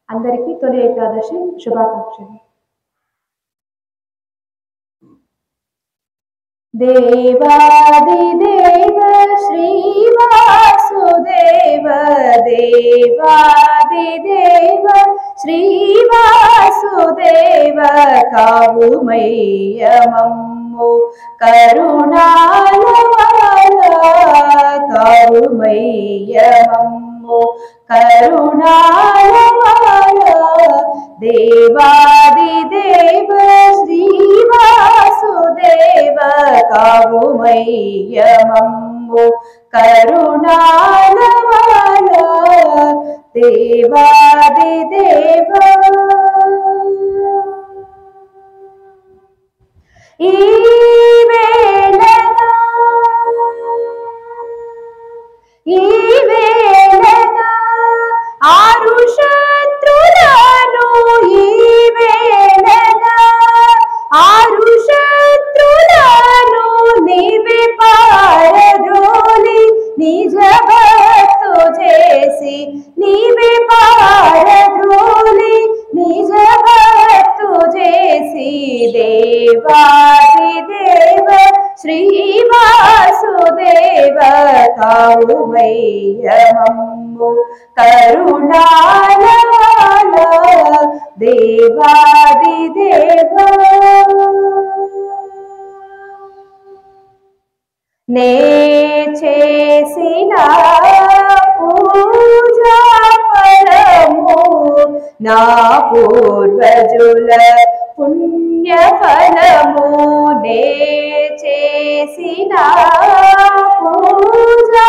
అందరికీ తొలి ఏకాదశి శుభాకాంక్షలు. దేవాదిదేవ శ్రీవాసుదేవ దేవాదిదేవ శ్రీవాసుదేవ కావుమయ్య మమ్ము కరుణాలవాల కావుమయ్య మమ్ము కరుణాలవాల దేవాదిదేవ శ్రీవాసుదేవ కావుమయ్య మమ్ము కరుణాలవాల దేవాదిదేవ. ఈ వేళన ఆరు శత్రులను ఈ వేళన ఆరు శత్రులను నీవే పారద్రోలి నిజ భక్తు చేసి నీవే పారద్రోలి నిజ భక్తు చేసి దేవాదిదేవ శ్రీవాసుదేవ కావుమయ్య మమ్ము కరుణాలవాల దేవాదిదేవ. నే చేసిన పూజా ఫలము నా పూర్వజుల పుణ్య ఫలము నే చేసిన పూజా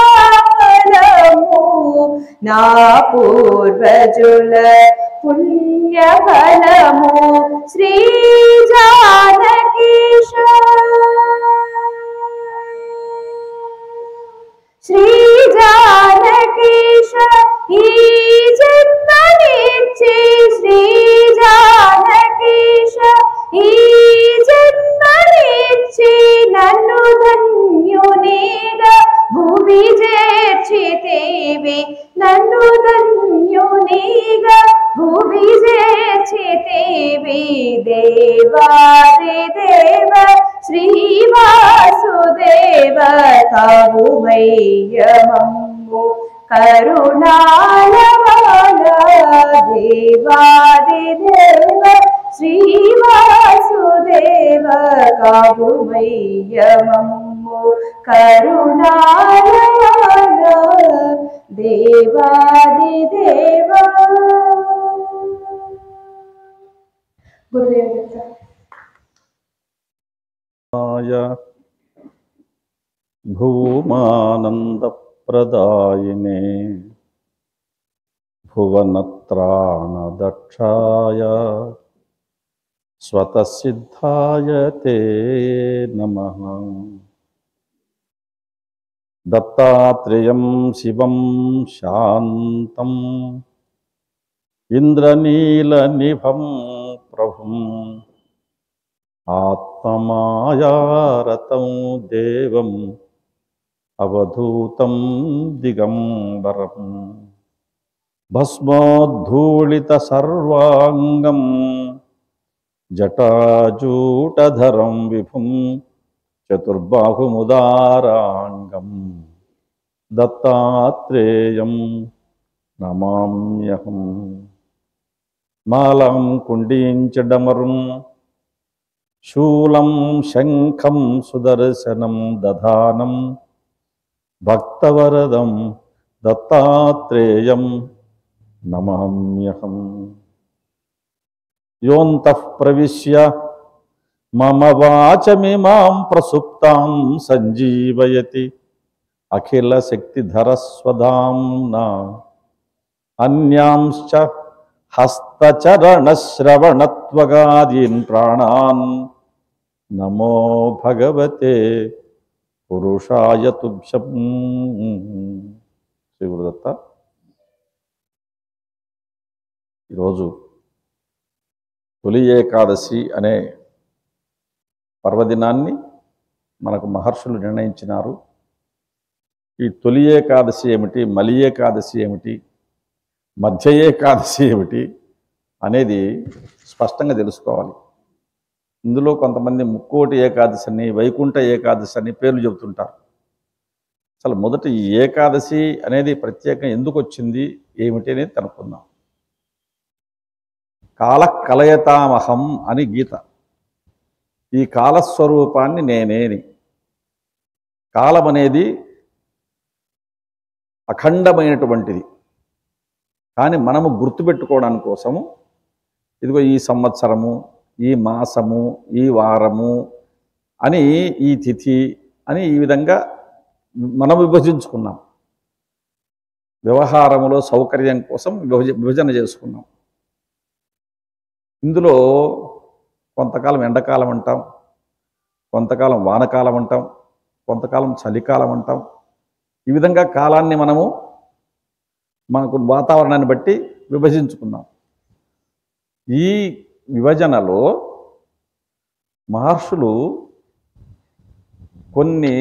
ఫలము నా పూర్వజుల పుణ్య ఫలము శ్రీ జానకీశ శ్రీ జానకీశ ఈ జన్మనిచ్చి శ్రీ జానకీశ ఈ జన్మనిచ్చి నన్ను ధన్యునిగా భూమి చేర్చితేవి నన్ను ధన్యునిగా భూమి చేర్చితేవి దేవాదిదేవ శ్రీవాసుదేవ కావుమయ్య మమ్ము కరుణాలవాల దేవాదిదేవ శ్రీవాసుదేవ కావుమయ్య మమ్ము కరుణాలవాల దేవాదిదేవ. గురుదేవ్ భూమానందప్రదాయినే భువనత్రాణదక్షాయ స్వతసిద్ధాయ తే నమః. దత్తాత్రేయం శివం శాంతం ఇంద్రనీలనిభం ప్రభుం ఆత్మమాయారతం దేవం అవధూతం దిగంబరం భస్మోద్ధూళిత సర్వాంగం జటాజూటధరం విభుం చతుర్బాహుముదారాంగం దత్తాత్రేయం నమామ్యహం. మాలం కుండీంచడమరుం శూలం శంఖం సుదర్శనం దధానం భక్తవరదం దత్తాత్రేయం నమామ్యహం. యోంతః ప్రవిశ్య మమ వాచమిమాం ప్రసుప్తాం సంజీవయతి అఖిల శక్తిధరస్వధామ్నా అన్యాంశ్చ హస్తచరణశ్రవణత్వగాదీన్ ప్రాణాన్ నమో భగవతే పురుషాయ తుభ్యం. శ్రీ గురుదత్త. ఈరోజు తొలి ఏకాదశి అనే పర్వదినాన్ని మనకు మహర్షులు నిర్ణయించినారు. ఈ తొలి ఏకాదశి ఏమిటి, మలి ఏకాదశి ఏమిటి, మధ్య ఏకాదశి ఏమిటి అనేది స్పష్టంగా తెలుసుకోవాలి. ఇందులో కొంతమంది ముక్కోటి ఏకాదశి అని, వైకుంఠ ఏకాదశి అని పేర్లు చెబుతుంటారు. అసలు మొదట ఈ ఏకాదశి అనేది ప్రత్యేకంగా ఎందుకు వచ్చింది, ఏమిటి అనేది కనుక్కుందాం. కాల కలయతామహం అని గీత. ఈ కాలస్వరూపాన్ని నేనేని. కాలం అనేది అఖండమైనటువంటిది. కానీ మనము గుర్తుపెట్టుకోవడానికి కోసము ఇదిగో ఈ సంవత్సరము, ఈ మాసము, ఈ వారము అని, ఈ తిథి అని ఈ విధంగా మనం విభజించుకున్నాం. వ్యవహారములో సౌకర్యం కోసం విభజన చేసుకున్నాం. ఇందులో కొంతకాలం ఎండాకాలం అంటాం, కొంతకాలం వానకాలం అంటాం, కొంతకాలం చలికాలం అంటాం. ఈ విధంగా కాలాన్ని మనకు వాతావరణాన్ని బట్టి విభజించుకున్నాం. ఈ విభజనలో మహర్షులు కొన్ని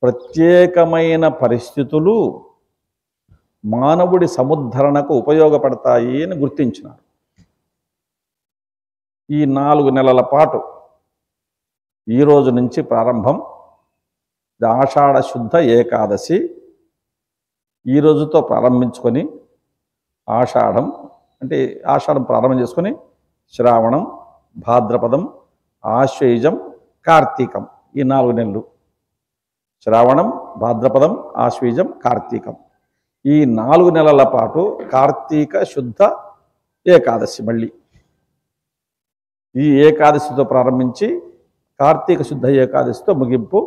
ప్రత్యేకమైన పరిస్థితులు మానవుడి సముద్ధరణకు ఉపయోగపడతాయి అని గుర్తించినారు. ఈ 4 నెలల పాటు ఈ రోజు నుంచి ప్రారంభం. ఆషాఢ శుద్ధ ఏకాదశి ఈ రోజుతో ప్రారంభించుకొని ఆషాఢం అంటే ఆషాఢం ప్రారంభం చేసుకొని శ్రావణం, భాద్రపదం, ఆశ్వయుజం, కార్తీకం ఈ 4 నెలలు. శ్రావణం, భాద్రపదం, ఆశ్వయుజం, కార్తీకం ఈ 4 నెలల పాటు కార్తీక శుద్ధ ఏకాదశి. మళ్ళీ ఈ ఏకాదశితో ప్రారంభించి కార్తీక శుద్ధ ఏకాదశితో ముగింపు.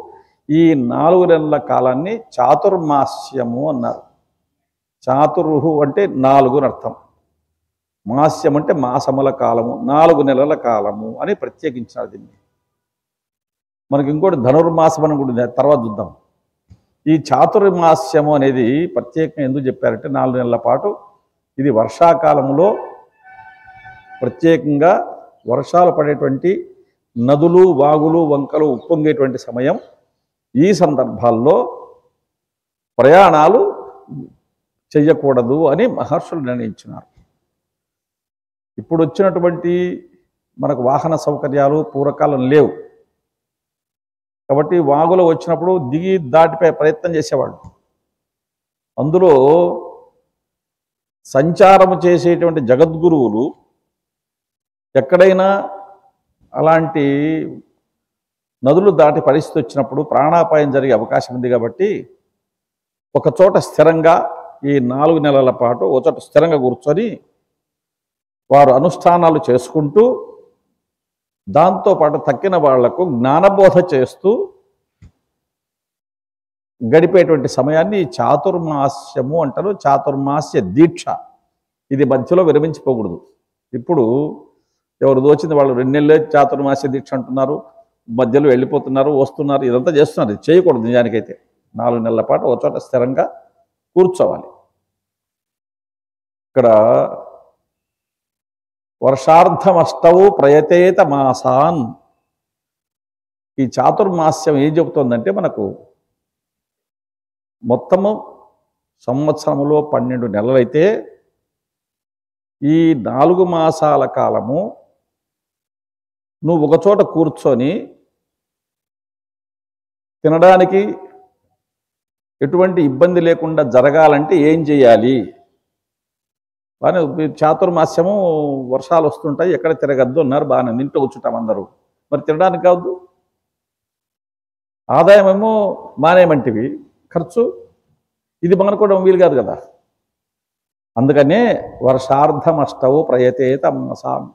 ఈ 4 నెలల కాలాన్ని చాతుర్మాస్యము అన్నారు. చాతుర్హు అంటే 4 అని అర్థం. మాస్యం అంటే మాసముల కాలము, 4 నెలల కాలము అని ప్రత్యేకించారు దీన్ని. మనకి ఇంకోటి ధనుర్మాసం అని కూడా తర్వాత చూద్దాం. ఈ చాతుర్మాస్యము అనేది ప్రత్యేకంగా ఎందుకు చెప్పారంటే 4 నెలల పాటు ఇది వర్షాకాలంలో ప్రత్యేకంగా వర్షాలు పడేటువంటి నదులు, వాగులు, వంకలు ఉప్పొంగేటువంటి సమయం. ఈ సందర్భాల్లో ప్రయాణాలు చెయ్యకూడదు అని మహర్షులు నిర్ణయించినారు. ఇప్పుడు వచ్చినటువంటి మనకు వాహన సౌకర్యాలు పూర్వకాలం లేవు కాబట్టి వాగులో వచ్చినప్పుడు దిగి దాటిపై ప్రయత్నం చేసేవాళ్ళు. అందులో సంచారము చేసేటువంటి జగద్గురువులు ఎక్కడైనా అలాంటి నదులు దాటి పరిస్థితి వచ్చినప్పుడు ప్రాణాపాయం జరిగే అవకాశం ఉంది కాబట్టి ఒక చోట స్థిరంగా ఈ 4 నెలల పాటు ఒక చోట స్థిరంగా కూర్చొని వారు అనుష్ఠానాలు చేసుకుంటూ దాంతోపాటు తక్కిన వాళ్లకు జ్ఞానబోధ చేస్తూ గడిపేటువంటి సమయాన్ని చాతుర్మాస్యము అంటారు. చాతుర్మాస్య దీక్ష. ఇది మధ్యలో విరమించిపోకూడదు. ఇప్పుడు ఎవరు దోచింది వాళ్ళు 2 నెలలే చాతుర్మాస్య దీక్ష అంటున్నారు, మధ్యలో వెళ్ళిపోతున్నారు, వస్తున్నారు, ఇదంతా చేస్తున్నారు. ఇది చేయకూడదు. నిజానికైతే 4 నెలల పాటు ఒక చోట స్థిరంగా కూర్చోవాలి. ఇక్కడ వర్షార్థమష్టవు ప్రయతేత మాసాన్. ఈ చాతుర్మాస్యం ఏం చెబుతోందంటే మనకు మొత్తము సంవత్సరములో 12 నెలలైతే ఈ 4 మాసాల కాలము నువ్వు ఒకచోట కూర్చొని తినడానికి ఎటువంటి ఇబ్బంది లేకుండా జరగాలంటే ఏం చేయాలి? బాగానే చాతుర్మాస్యము వర్షాలు వస్తుంటాయి, ఎక్కడ తిరగద్దు అన్నారు. బాగానే ఇంట్లో కూర్చుంటాం అందరూ. మరి తినడానికి కావద్దు. ఆదాయం ఏమో మానేమంటివి, ఖర్చు ఇది మనకోవడం వీలు కాదు కదా. అందుకనే వర్షార్థమష్టవు ప్రయతేత మాసాన్.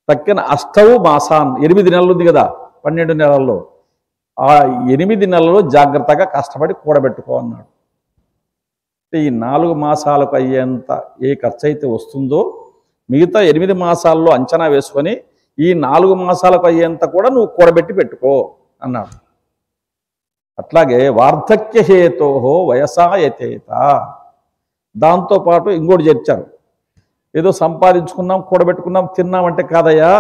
తక్కిన అష్టవు మాసాన్ 8 నెలలు ఉంది కదా 12 నెలల్లో. ఆ 8 నెలలు జాగ్రత్తగా కష్టపడి కూడబెట్టుకో అన్నాడు. ఈ 4 మాసాలకు అయ్యేంత ఏ ఖర్చు అయితే వస్తుందో మిగతా 8 మాసాల్లో అంచనా వేసుకొని ఈ 4 మాసాలకు అయ్యేంత కూడా నువ్వు కూడబెట్టి పెట్టుకో అన్నాడు. అట్లాగే వార్ధక్య హేతోహో వయసాయతేత. దాంతోపాటు ఇంకోటి చేర్చారు. ఏదో సంపాదించుకున్నాం, కూడబెట్టుకున్నాం, తిన్నామంటే కాదయ్యా,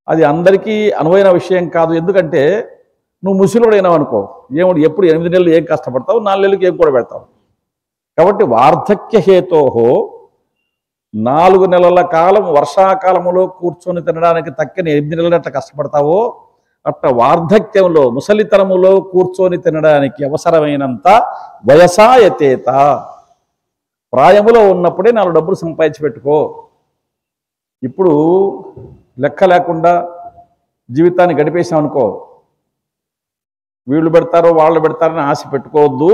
అది అందరికీ అనువైన విషయం కాదు. ఎందుకంటే నువ్వు ముసలివాడైనావు అనుకో, ఏముడు ఎప్పుడు 8 నెలలు ఏం కష్టపడతావు, 4 నెలలకు ఏం కూడబెడతావు. కాబట్టి వార్ధక్య హేతోహో 4 నెలల కాలం వర్షాకాలంలో కూర్చొని తినడానికి తక్కిన 8 నెలలు అట్లా కష్టపడతావో అట్లా వార్ధక్యంలో ముసలితనములో కూర్చొని తినడానికి అవసరమైనంత వయసాయతేత. ప్రాయములో ఉన్నప్పుడే 4 డబ్బులు సంపాదించి పెట్టుకో. ఇప్పుడు లెక్క లేకుండా జీవితాన్ని గడిపేసాం అనుకో, వీళ్ళు పెడతారో వాళ్ళు పెడతారని ఆశ పెట్టుకోవద్దు.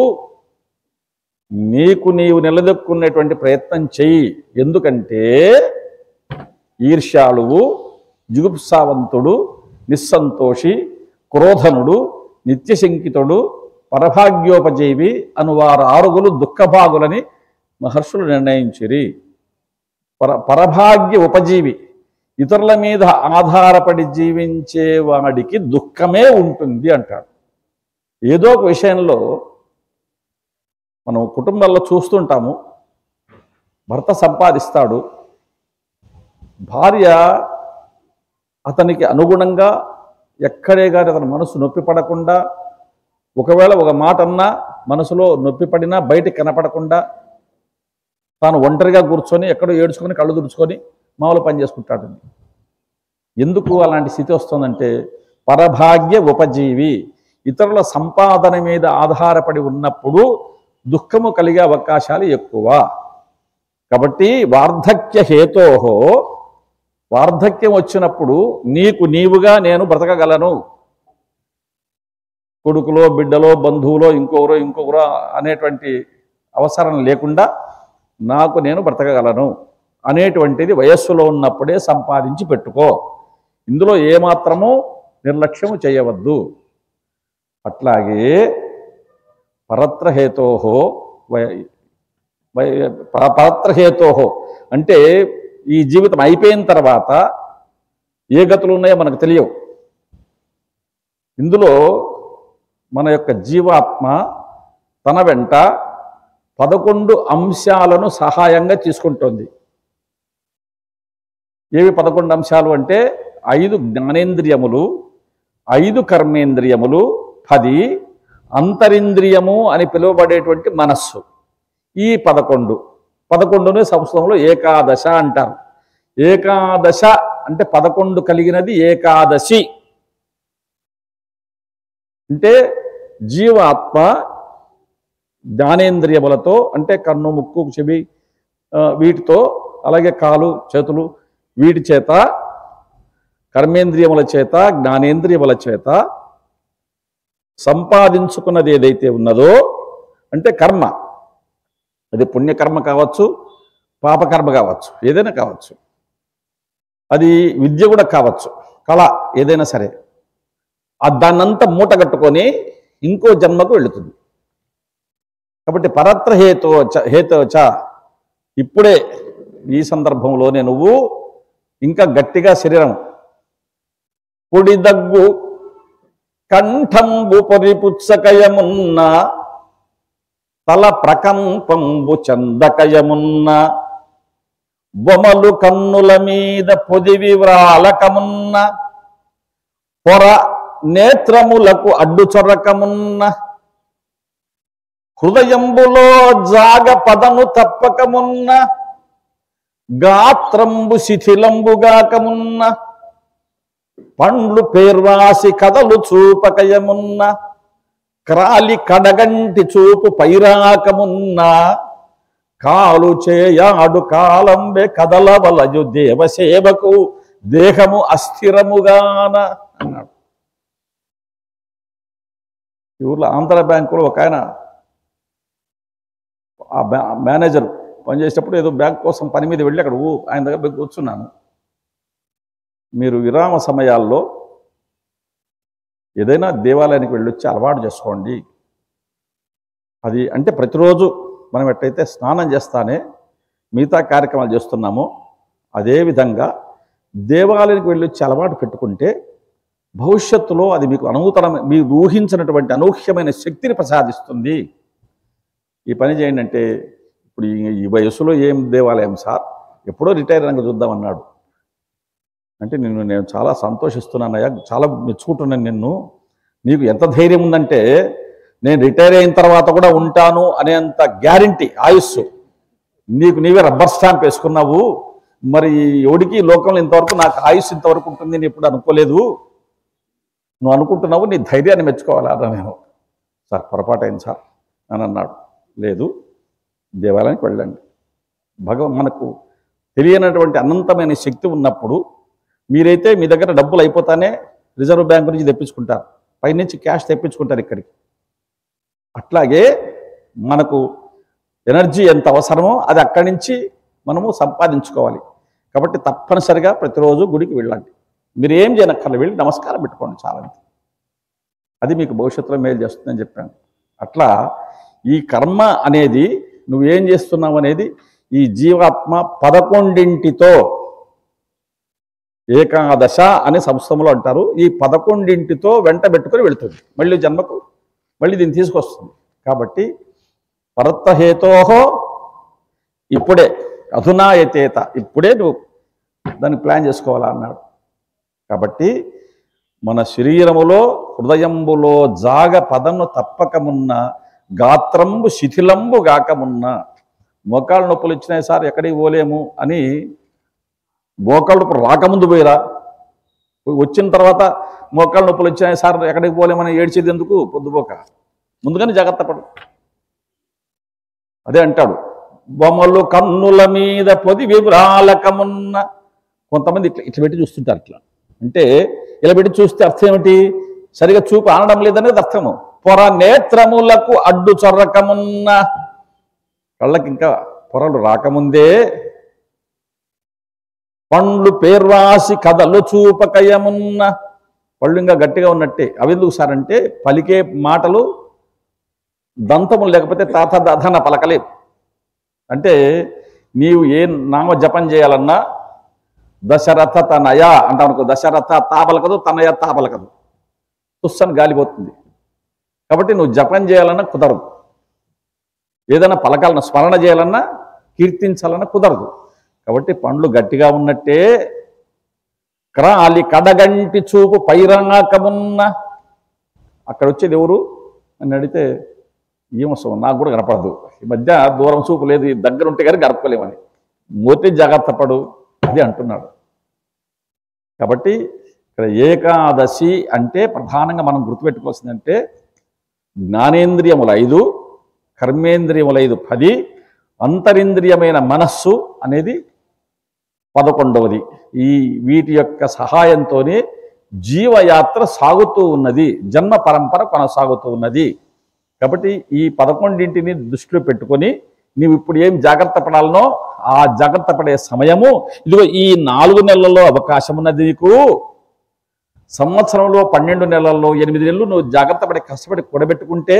నీకు నీవు నిలదొక్కునేటువంటి ప్రయత్నం చెయ్యి. ఎందుకంటే ఈర్ష్యాళువు, జిగుప్సావంతుడు, నిస్సంతోషి, క్రోధనుడు, నిత్యశంకితుడు, పరభాగ్యోపజీవి అనువారు 6 దుఃఖభాగులని మహర్షులు నిర్ణయించిరి. పరభాగ్య ఉపజీవి, ఇతరుల మీద ఆధారపడి జీవించే వాడికి దుఃఖమే ఉంటుంది అంటాడు. ఏదో ఒక విషయంలో మనం కుటుంబాల్లో చూస్తుంటాము. భర్త సంపాదిస్తాడు, భార్య అతనికి అనుగుణంగా ఎక్కడే కానీ అతని మనసు నొప్పి పడకుండా, ఒకవేళ ఒక మాట అన్నా మనసులో నొప్పి పడినా బయటికి కనపడకుండా తాను ఒంటరిగా కూర్చొని ఎక్కడో ఏడ్చుకొని కళ్ళు తుడుచుకొని మామూలు పని చేసుకుంటాడు. ఎందుకు అలాంటి స్థితి వస్తుందంటే పరభాగ్య ఉపజీవి, ఇతరుల సంపాదన మీద ఆధారపడి ఉన్నప్పుడు దుఃఖము కలిగే అవకాశాలు ఎక్కువ. కాబట్టి వార్ధక్య హేతోహో, వార్ధక్యం వచ్చినప్పుడు నీకు నీవుగా నేను బ్రతకగలను, కొడుకులో బిడ్డలో బంధువులో ఇంకొకరో అనేటువంటి అవసరం లేకుండా నాకు నేను బ్రతకగలను అనేటువంటిది వయస్సులో ఉన్నప్పుడే సంపాదించి పెట్టుకో. ఇందులో ఏమాత్రమూ నిర్లక్ష్యము చేయవద్దు. అట్లాగే పరత్రహేతోహో పరత్రహేతోహో అంటే ఈ జీవితం అయిపోయిన తర్వాత ఏ గతులు ఉన్నాయో మనకు తెలియవు. ఇందులో మన యొక్క జీవాత్మ తన వెంట 11 అంశాలను సహాయంగా తీసుకుంటోంది. ఏవి 11 అంశాలు అంటే 5 జ్ఞానేంద్రియములు, 5 కర్మేంద్రియములు, 10 అంతరింద్రియము అని పిలువబడేటువంటి మనస్సు. ఈ 11ను సంస్కృతంలో ఏకాదశ అంటారు. ఏకాదశ అంటే 11 కలిగినది ఏకాదశి. అంటే జీవాత్మ జ్ఞానేంద్రియములతో, అంటే కన్ను, ముక్కు, చెవి వీటితో, అలాగే కాలు, చేతులు, వీటి చేత, కర్మేంద్రియముల చేత, జ్ఞానేంద్రియముల చేత సంపాదించుకున్నది ఏదైతే ఉన్నదో అంటే కర్మ, అది పుణ్యకర్మ కావచ్చు, పాపకర్మ కావచ్చు, ఏదైనా కావచ్చు, అది విద్య కూడా కావచ్చు, కళ ఏదైనా సరే, దాన్నంతా మూట కట్టుకొని ఇంకో జన్మకు వెళుతుంది. కాబట్టి పరత్ర హేతోచ ఇప్పుడే ఈ సందర్భంలోనే నువ్వు ఇంకా గట్టిగా శరీరం పొడి దగ్గు కంఠంబు పరిపుత్సకయమున్న తల ప్రకంపంబు చందకయమున్న బొమలు కన్నుల మీద పొదివి వ్రాలకమున్న పొర నేత్రములకు అడ్డు చొరకమున్న హృదయంబులో జాగ పదను తప్పకమున్న గాత్రంబు శిథిలంబుగాకమున్న పండ్లు పేర్వాసి కథలు చూపకయమున్న క్రాలి కడగంటి చూపు పైరాకమున్న కాలు చేయాడు కాలంబె కదలవలయు దేవసేవకు దేహము అస్థిరముగాన అన్నాడు. ఈ ఊర్లో ఆంధ్ర బ్యాంకులో ఒక ఆయన మేనేజర్ పనిచేసేటప్పుడు ఏదో బ్యాంక్ కోసం పని మీద వెళ్ళి అక్కడ ఆయన దగ్గర కూర్చున్నాను. మీరు విరామ సమయాల్లో ఏదైనా దేవాలయానికి వెళ్ళొచ్చి అలవాటు చేసుకోండి. అది అంటే ప్రతిరోజు మనం ఎట్లయితే స్నానం చేస్తానే మిగతా కార్యక్రమాలు చేస్తున్నామో అదేవిధంగా దేవాలయానికి వెళ్ళొచ్చి అలవాటు పెట్టుకుంటే భవిష్యత్తులో అది మీకు మీరు ఊహించినటువంటి అనూహ్యమైన శక్తిని ప్రసాదిస్తుంది. ఈ పని చేయండి అంటే, ఇప్పుడు ఈ వయసులో ఏం దేవాలయం సార్, ఎప్పుడో రిటైర్ అయినాక చూద్దామన్నాడు. అంటే నేను చాలా సంతోషిస్తున్నానయ్యా, చాలా మెచ్చుకుంటున్నాను నీకు ఎంత ధైర్యం ఉందంటే నేను రిటైర్ అయిన తర్వాత కూడా ఉంటాను అనేంత గ్యారంటీ ఆయుస్సు నీవే రబ్బర్ స్టాంప్ వేసుకున్నావు. మరి ఎవడికి లోకంలో ఇంతవరకు నాకు ఆయుస్సు ఇంతవరకు ఉంటుంది నేను ఎప్పుడు అనుకోలేదు, నువ్వు అనుకుంటున్నావు, నీ ధైర్యాన్ని మెచ్చుకోవాలా నేను. సార్ పొరపాటైంది సార్ అని అన్నాడు. లేదు, దేవాలయానికి వెళ్ళండి. మనకు తెలియనటువంటి అనంతమైన శక్తి ఉన్నప్పుడు మీరైతే మీ దగ్గర డబ్బులు అయిపోతానే రిజర్వ్ బ్యాంక్ నుంచి తెప్పించుకుంటారు, పైనుంచి క్యాష్ తెప్పించుకుంటారు ఇక్కడికి. అట్లాగే మనకు ఎనర్జీ ఎంత అవసరమో అది అక్కడి నుంచి మనము సంపాదించుకోవాలి. కాబట్టి తప్పనిసరిగా ప్రతిరోజు గుడికి వెళ్ళండి. మీరు ఏం చేయనక్కర్లేదు, వెళ్ళి నమస్కారం పెట్టుకోండి చాలండి. అది మీకు భవిష్యత్తులో మేలు చేస్తుందని చెప్పాను. అట్లా ఈ కర్మ అనేది నువ్వేం చేస్తున్నావు అనేది ఈ జీవాత్మ 11తో ఏకాదశ అని సంస్థంలో అంటారు. ఈ 11తో వెంట పెట్టుకొని వెళుతుంది, మళ్ళీ జన్మకు మళ్ళీ దీన్ని తీసుకొస్తుంది. కాబట్టి పరత్తహేతోహో ఇప్పుడే అధునా యతేత, ఇప్పుడే నువ్వు దాన్ని ప్లాన్ చేసుకోవాలా అన్నాడు. కాబట్టి మన శరీరములో హృదయంబులో జాగ పదము తప్పకమున్న గాత్రంబు శిథిలంబు గాకమున్న. మోకాళ్ళ నొప్పులు ఇచ్చినాయి సార్ ఎక్కడికి పోలేము అని మోకాళ్ళ నొప్పులు రాకముందు పోయిరా, వచ్చిన తర్వాత మోకాళ్ళ నొప్పులు వచ్చినాయి సార్ ఎక్కడికి పోలేమని ఏడ్చేది ఎందుకు? పొద్దుపోక ముందుగానే జాగ్రత్త పడు. అదే అంటాడు, బొమ్మలు కన్నుల మీద పొది వివ్రాలకమున్న. కొంతమంది ఇట్లా పెట్టి చూస్తుంటారు. ఇట్లా అంటే ఇలా పెట్టి చూస్తే అర్థం ఏమిటి? సరిగా చూపు ఆనడం లేదనేది అర్థము. పొర నేత్రములకు అడ్డు చొర్రకమున్న, కళ్ళకి ఇంకా పొరలు రాకముందే పండ్లు పేర్వాసి కథలు చూపకయమున్న. పళ్ళు ఇంకా గట్టిగా ఉన్నట్టే. అవెందుకు సార్ అంటే పలికే మాటలు దంతములు లేకపోతే తాత దాథన పలకలేవు. అంటే నీవు ఏ నామ జపం చేయాలన్నా దశరథ తనయ అంటావు అనుకో, దశరథ తా పలకదు, తనయ తా పలకదు, తుస్సని గాలిపోతుంది. కాబట్టి నువ్వు జపం చేయాలన్నా కుదరదు, ఏదైనా పలకాలన్నా స్మరణ చేయాలన్నా కీర్తించాలన్నా కుదరదు. కాబట్టి పండ్లు గట్టిగా ఉన్నట్టే క్రాలి కడగంటి చూపు పైరాకమున్న. అక్కడ వచ్చేది ఎవరు అని అడిగితే ఏమొస్తాం, నాకు కూడా కనపడదు, ఈ మధ్య దూరం చూపు లేదు, దగ్గర ఉంటే కానీ గడపలేమని. మోతి జాగ్రత్త పడు అది అంటున్నాడు. కాబట్టి ఇక్కడ ఏకాదశి అంటే ప్రధానంగా మనం గుర్తుపెట్టుకోవాల్సిందంటే జ్ఞానేంద్రియములు 5, కర్మేంద్రియములు 5 10, అంతరింద్రియమైన మనస్సు అనేది 11వది. ఈ వీటి యొక్క సహాయంతోనే జీవయాత్ర సాగుతూ ఉన్నది, జన్మ పరంపర కొనసాగుతూ ఉన్నది. కాబట్టి ఈ 11ని దృష్టిలో పెట్టుకొని నీవు ఇప్పుడు ఏం జాగ్రత్త పడాలనో ఆ జాగ్రత్త పడే సమయము ఇదిగో ఈ 4 నెలల్లో అవకాశం ఉన్నది నీకు. సంవత్సరంలో 12 నెలల్లో 8 నెలలు నువ్వు జాగ్రత్త పడి కష్టపడి కూడబెట్టుకుంటే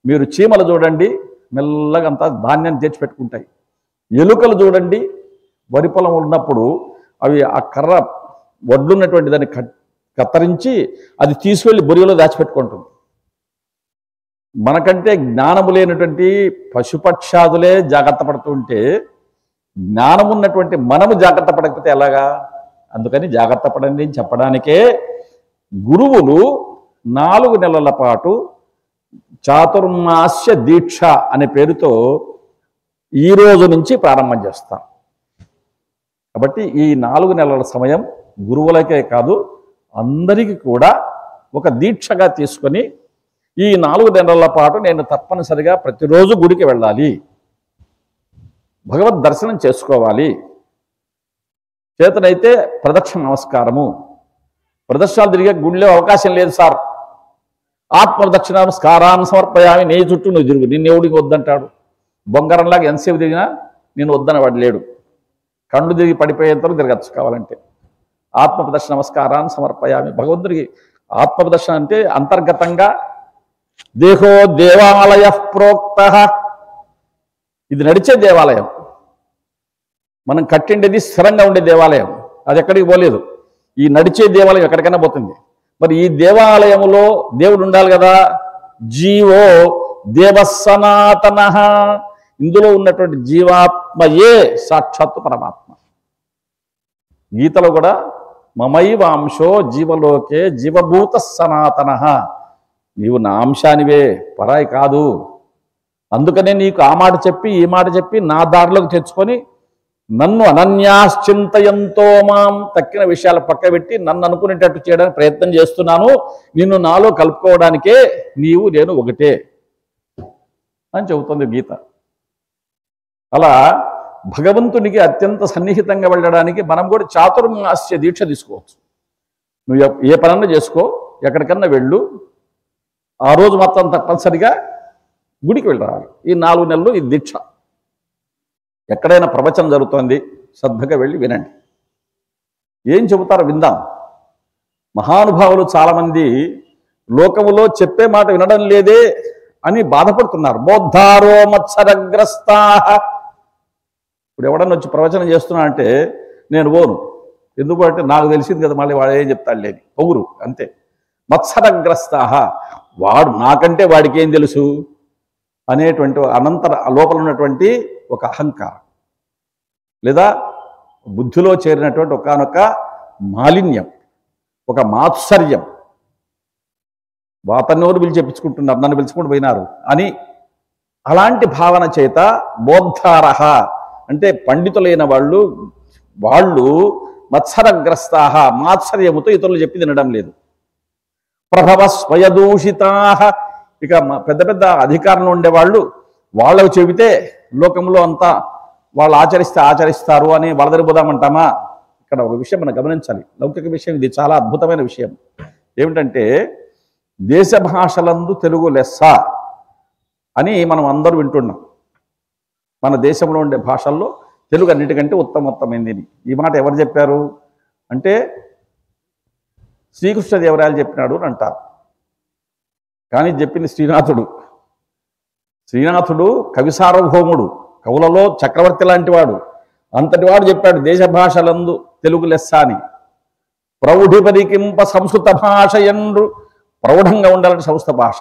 మీరు చీమలు చూడండి మెల్లగా అంతా ధాన్యాన్ని తెచ్చిపెట్టుకుంటాయి. ఎలుకలు చూడండి వరి పొలం ఉన్నప్పుడు అవి ఆ కర్ర వడ్లున్నటువంటి దాన్ని కత్తిరించి అది తీసుకెళ్ళి బొరియలో దాచిపెట్టుకుంటుంది. మనకంటే జ్ఞానము లేనటువంటి పశుపక్షాదులే జాగ్రత్త పడుతుంటే జ్ఞానం ఉన్నటువంటి మనము జాగ్రత్త పడకపోతే ఎలాగా? అందుకని జాగ్రత్త పడండి అని చెప్పడానికే గురువులు 4 నెలల పాటు చాతుర్మాస్య దీక్ష అనే పేరుతో ఈ రోజు నుంచి ప్రారంభం చేస్తాం. కాబట్టి ఈ 4 నెలల సమయం గురువులకే కాదు అందరికీ కూడా ఒక దీక్షగా తీసుకొని ఈ 4 నెలల పాటు నేను తప్పనిసరిగా ప్రతిరోజు గుడికి వెళ్ళాలి, భగవద్ దర్శనం చేసుకోవాలి, చేతనైతే ప్రదక్షిణ నమస్కారము, ప్రదక్షిణాలు తిరిగే గుడిలో అవకాశం లేదు సార్, ఆత్మప్రదక్షిణ నమస్కారాన్ని సమర్పయామి, నీ చుట్టూ నువ్వు తిరుగు, నిన్ను ఎవడికి వద్దంటాడు? బొంగరంలాగా ఎంతసేపు తిరిగినా నేను వద్దన వాడు లేడు. కళ్ళు తిరిగి పడిపోయేంతలో తిరగచ్చు కావాలంటే. ఆత్మప్రదక్షిణ నమస్కారాన్ని సమర్పయామి, భగవంతుడికి ఆత్మప్రదక్షిణ అంటే అంతర్గతంగా దేహో దేవాలయ ప్రోక్త, ఇది నడిచే దేవాలయం, మనం కట్టిండేది స్థిరంగా ఉండే దేవాలయం, అది ఎక్కడికి పోలేదు. ఈ నడిచే దేవాలయం ఎక్కడికైనా పోతుంది. మరి ఈ దేవాలయంలో దేవుడు ఉండాలి కదా. జీవో దేవ సనాతన, ఇందులో ఉన్నటువంటి జీవాత్మయే సాక్షాత్తు పరమాత్మ. గీతలో కూడా మమైవాంశో జీవలోకే జీవభూత సనాతన, నీవు నా అంశానివే, పరాయి కాదు. అందుకనే నీకు ఆ మాట చెప్పి ఈ మాట చెప్పి నా దారిలోకి తెచ్చుకొని నన్ను అనన్యాశ్చింతయంతో మాం, తక్కిన విషయాలు పక్క పెట్టి నన్ను అనుకునేటట్టు చేయడానికి ప్రయత్నం చేస్తున్నాను. నిన్ను నాలో కలుపుకోవడానికే నీవు నేను ఒకటే అని చెబుతుంది గీత. అలా భగవంతునికి అత్యంత సన్నిహితంగా వెళ్ళడానికి మనం కూడా చాతుర్మాస్య దీక్ష తీసుకోవచ్చు. నువ్వు ఏ పనన్నా చేసుకో, ఎక్కడికన్నా వెళ్ళు, ఆ రోజు మొత్తం తప్పనిసరిగా గుడికి వెళ్ళి రావాలి. ఈ 4 నెలలు ఈ దీక్ష. ఎక్కడైనా ప్రవచనం జరుగుతోంది, శ్రద్ధగా వెళ్ళి వినండి, ఏం చెబుతారో విందాం. మహానుభావులు చాలామంది లోకములో చెప్పే మాట వినడం లేదే అని బాధపడుతున్నారు. బోద్ధారో మత్సరగ్రస్తా. ఇప్పుడు ఎవడన్నా వచ్చి ప్రవచనం చేస్తున్నా అంటే నేను పోను, ఎందుకు అంటే నాకు తెలిసింది కదా, మళ్ళీ వాడు ఏం చెప్తాడు లేని పొగురు అంతే. మత్సరగ్రస్తా, వాడు నాకంటే వాడికి ఏం తెలుసు అనేటువంటి అనంతర లోపల ఉన్నటువంటి ఒక అహంకారం, లేదా బుద్ధిలో చేరినటువంటి ఒకానొక మాలిన్యం, ఒక మాత్సర్యం. వాతన్నోరు పిలిచి చెప్పించుకుంటున్నారు, నన్ను పిలుచుకుంటూ పోయినారు అని అలాంటి భావన చేత బోద్ధారహ అంటే పండితులైన వాళ్ళు మత్సరగ్రస్తాహ, మాత్సర్యముతో ఇతరులు చెప్పి తినడం లేదు. ప్రభవ స్వయదూషితాహ, ఇక పెద్ద పెద్ద అధికారంలో ఉండేవాళ్ళు వాళ్ళకు చెబితే లోకంలో అంతా వాళ్ళు ఆచరిస్తారు అని వలదరిపోదామంటామా? ఇక్కడ ఒక విషయం మనం గమనించాలి, లౌకిక విషయం ఇది, చాలా అద్భుతమైన విషయం. ఏమిటంటే దేశ భాషలందు తెలుగు లెస్స అని మనం అందరూ వింటున్నాం. మన దేశంలో ఉండే భాషల్లో తెలుగు అన్నిటికంటే ఉత్తమోత్తమైంది. ఈ మాట ఎవరు చెప్పారు అంటే శ్రీకృష్ణదేవరాయలు చెప్పినాడు అని అంటారు. కానీ చెప్పింది శ్రీనాథుడు కవి సార్వభౌముడు, కవులలో చక్రవర్తి లాంటి వాడు. అంతటి వాడు చెప్పాడు దేశ భాషలందు తెలుగు లెస్స అని. ప్రౌఢి పరికింప సంస్కృత భాష ఎండ్రు, ప్రౌఢంగా ఉండాలంటే సంస్కృత భాష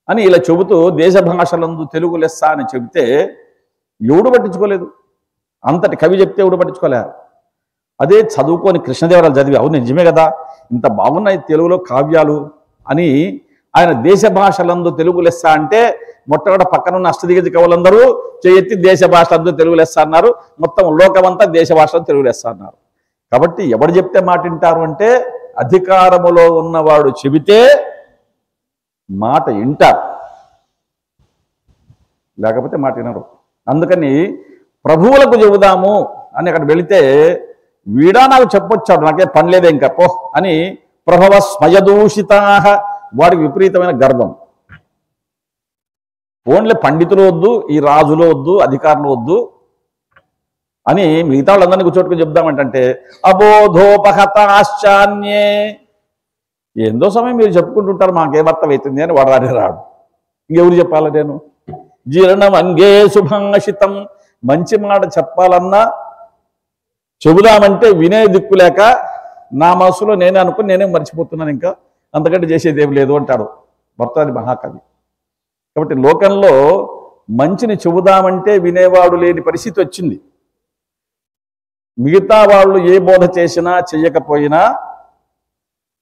అని ఇలా చెబుతూ దేశ భాషలందు తెలుగు లెస్స అని చెబితే ఎవడు పట్టించుకోలేదు. అంతటి కవి చెప్తే ఎవడు పట్టించుకోలేరు. అదే చదువుకొని కృష్ణదేవరాయలు చదివి అవును నిజమే కదా, ఇంత బాగున్నాయి తెలుగులో కావ్యాలు అని ఆయన దేశ భాషలందు తెలుగు లెస్స అంటే మొట్టమొదట పక్కనున్న అష్టదిగ్గజ కవులందరూ చేయెత్తి దేశ భాషలందు తెలుగు లెస్స అన్నారు. మొత్తం లోకమంతా దేశ భాషలో తెలుగు లెస్స అన్నారు. కాబట్టి ఎవరు చెప్తే మాట వింటారు అంటే అధికారములో ఉన్నవాడు చెబితే మాట వింటారు, లేకపోతే మాట వినరు. అందుకని ప్రభువులకు చెబుదాము అని అక్కడ వెళితే వీడా నాకు చెప్పొచ్చాడు, నాకే పని లేదే ఇంకా పో అని ప్రభవ స్మయదూషితా, వాడికి విపరీతమైన గర్వం. ఓన్లీ పండితులు వద్దు, ఈ రాజులు వద్దు, అధికారులు వద్దు, అని మిగతా వాళ్ళందరినీ కూర్చోట్టుకు చెప్దామంటే అబోధోపహతాశ్చాన్యే, ఎంతో సమయం మీరు చెప్పుకుంటుంటారు మాకేం అర్థమవుతుంది అని వాడు రాడు. ఇంకెవరు చెప్పాలి నేను? జీర్ణం అంగే శుభాషితం, మంచి మాట చెప్పాలన్నా చెబుదామంటే వినే దిక్కు లేక నా మనసులో నేనే అనుకుని నేనే మర్చిపోతున్నాను, ఇంకా అంతకంటే చేసేది ఏం లేదు అంటాడు భర్తృహరి మహాకవి. కాబట్టి లోకంలో మంచిని చెబుదామంటే వినేవాడు లేని పరిస్థితి వచ్చింది. మిగతా వాళ్ళు ఏ బోధ చేసినా చెయ్యకపోయినా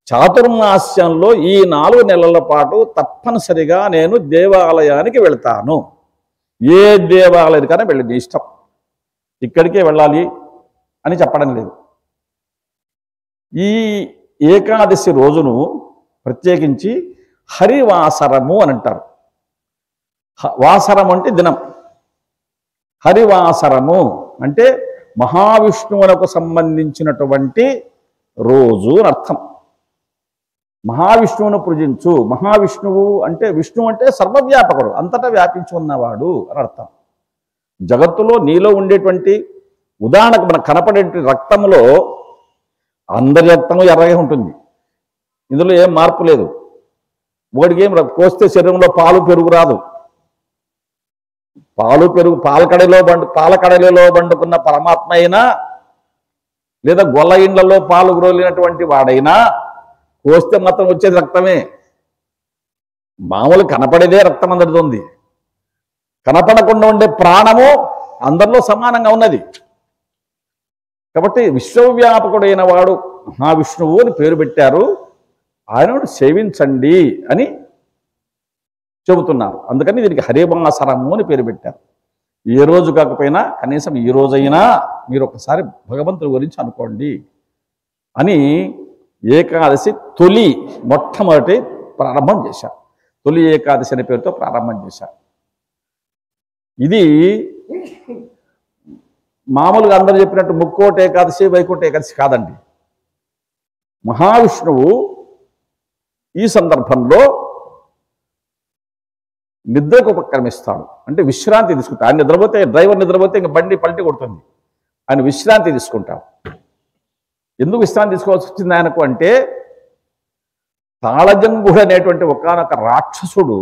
చాతుర్మాస్యంలో ఈ 4 నెలల పాటు తప్పనిసరిగా నేను దేవాలయానికి వెళ్తాను. ఏ దేవాలయానికైనా వెళ్ళి నీ ఇష్టం, ఇక్కడికే వెళ్ళాలి అని చెప్పడం లేదు. ఈ ఏకాదశి రోజును ప్రత్యేకించి హరివాసరము అని అంటారు. వాసరం అంటే దినం, హరివాసరము అంటే మహావిష్ణువులకు సంబంధించినటువంటి రోజు అని అర్థం. మహావిష్ణువును పూజించు. మహావిష్ణువు అంటే విష్ణువు అంటే సర్వవ్యాపకుడు, అంతటా వ్యాపించి ఉన్నవాడు అని అర్థం. జగత్తులో నీలో ఉండేటువంటి ఉదాహరణకు మనకు కనపడే రక్తంలో అందరి రక్తము ఎర్రగా ఉంటుంది, ఇందులో ఏం మార్పు లేదు. ఒకటికి ఏం కోస్తే శరీరంలో పాలు పెరుగు రాదు. పాలు పెరుగు పాలకడలిలో బండుకున్న పరమాత్మ అయినా లేదా గొల్ల ఇండ్లలో పాలు గ్రోలినటువంటి వాడైనా కోస్తే మాత్రం వచ్చేది రక్తమే. మామూలు కనపడేదే రక్తం అందరిది ఉంది. కనపడకుండా ఉండే ప్రాణము అందరిలో సమానంగా ఉన్నది. కాబట్టి విశ్వవ్యాపకుడైన వాడు మహావిష్ణువు అని పేరు పెట్టారు. ఆయనను సేవించండి అని చెబుతున్నారు. అందుకని దీనికి హరివాసరము అని పేరు పెట్టారు. ఏ రోజు కాకపోయినా కనీసం ఈ రోజైనా మీరు ఒకసారి భగవంతుడి గురించి అనుకోండి అని ఏకాదశి మొట్టమొదటి ప్రారంభం చేశారు. తొలి ఏకాదశి అనే పేరుతో ప్రారంభం చేశారు. ఇది మామూలుగా అందరూ చెప్పినట్టు ముక్కోటి ఏకాదశి వైకుంఠ ఏకాదశి కాదండి. మహావిష్ణువు ఈ సందర్భంలో నిద్రకు ఉపక్రమిస్తాడు. అంటే విశ్రాంతి తీసుకుంటాడు. ఆయన నిద్రపోతే, డ్రైవర్ నిద్రపోతే ఇంక బండి పల్టీ కొడుతుంది. ఆయన విశ్రాంతి తీసుకుంటాడు. ఎందుకు విశ్రాంతి తీసుకోవాల్సి వచ్చింది ఆయనకు అంటే, తాళజంగుడు అనేటువంటి ఒకానొక రాక్షసుడు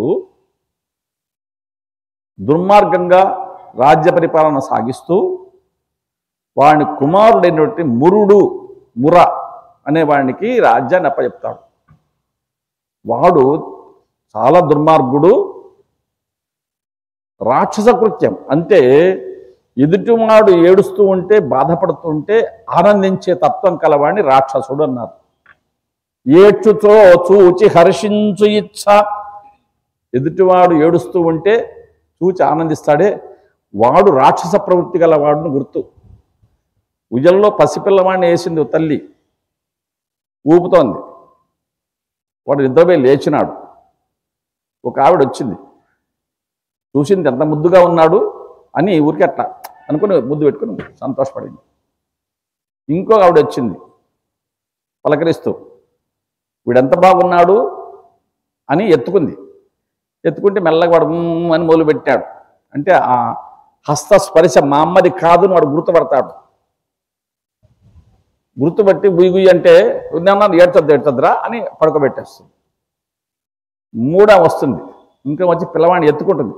దుర్మార్గంగా రాజ్య పరిపాలన సాగిస్తూ వాడిని కుమారుడైనటువంటి ముర అనే వాడికి రాజ్యాన్ని అప్పచెప్తాడు. వాడు చాలా దుర్మార్గుడు, రాక్షస కృత్యం. అంటే ఎదుటివాడు ఏడుస్తూ ఉంటే, బాధపడుతూ ఉంటే ఆనందించే తత్వం కలవాడిని రాక్షసుడు అన్నారు. ఏడ్చుతో చూచి హర్షించు ఇచ్చ, ఎదుటివాడు ఏడుస్తూ ఉంటే చూచి ఆనందిస్తాడే వాడు రాక్షస ప్రవృత్తి గలవాడును గుర్తు. ఉయ్యల్లో పసిపిల్లవాడిని వేసింది తల్లి, ఊపుతోంది. వాడు నిద్రపోయి లేచినాడు. ఒక ఆవిడ వచ్చింది, చూసింది ఎంత ముద్దుగా ఉన్నాడు అని ఊరికి అట్లా అనుకుని ముద్దు పెట్టుకుని సంతోషపడింది. ఇంకో ఆవిడ వచ్చింది పలకరిస్తూ, వీడెంత బాగున్నాడు అని ఎత్తుకుంది. ఎత్తుకుంటే మెల్లగా వాడు అని మొదలుపెట్టాడు. అంటే ఆ హస్తస్పర్శ మా అమ్మది కాదు అని వాడు గుర్తుపడతాడు. గుర్తుపట్టి గుయ్యి అంటే ఏడ్చొద్దురా అని పడుకోబెట్టేస్తుంది. మూడా వస్తుంది, ఇంకా వచ్చి పిల్లవాడిని ఎత్తుకుంటుంది.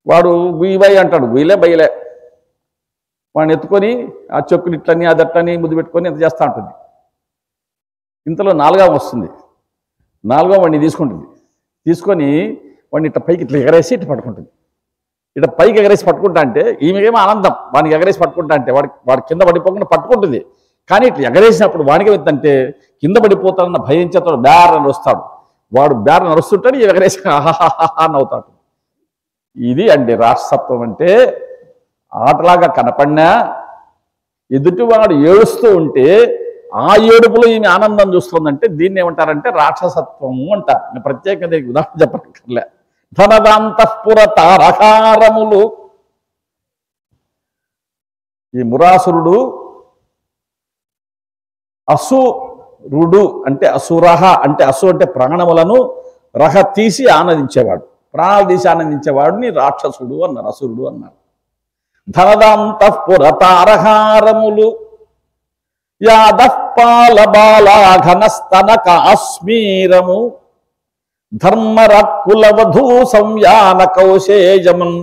వాడు గుయ్యి అంటాడు, గుయ్యలే బయ్యలే. వాడిని ఎత్తుకొని ఆ చెక్కులు ఇట్లని అదట్లని ముద్దు పెట్టుకొని ఎంత చేస్తూ ఉంటుంది. ఇంతలో 4వ వస్తుంది. 4వ వాడిని తీసుకుంటుంది. తీసుకొని వాడిని ఇట్లా పైకి ఇట్లా ఎగరేసి ఇట్లా పట్టుకుంటుంది. ఇట్లా పైకి ఎగరేసి పట్టుకుంటా అంటే ఈమెకేమో ఆనందం, వాడికి ఎగరేసి పట్టుకుంటా అంటే వాడు కింద పడిపోకుండా పట్టుకుంటుంది. కానీ ఇట్లా ఎగరేసినప్పుడు వాడికి వెళ్తుంటే కింద పడిపోతానన్న భయం చేత బేరని వస్తాడు. వాడు బేర నడుస్తుంటాడు, ఎగరేసి ఆహాహా నవ్వుతాడు. ఇది అండి రాక్షసత్వం అంటే. ఆటలాగా కనపడినా ఎదుటివాడు ఏడుస్తూ ఉంటే ఆ ఏడుపులో ఈమె ఆనందం చూస్తుందంటే దీన్ని ఏమంటారంటే రాక్షసత్వము అంటారు. నేను ప్రత్యేకంగా ఉదాహరణ చెప్పక్కర్లే. ధనదాంతఃపుర తారకారములు, ఈ మురాసురుడు అసురుడు అంటే అసురహ అంటే అసు అంటే ప్రాణములను రహ తీసి ఆనందించేవాడు, ప్రాణాలు తీసి ఆనందించేవాడిని రాక్షసుడు అన్నారు, అసురుడు అన్నారు. ధనదాంతఃపురతారహారములు యాదఃపాల బాలాఘనస్తన కాశ్మీరము ధర్మరకులవధూ సంయాన కౌశేయమున్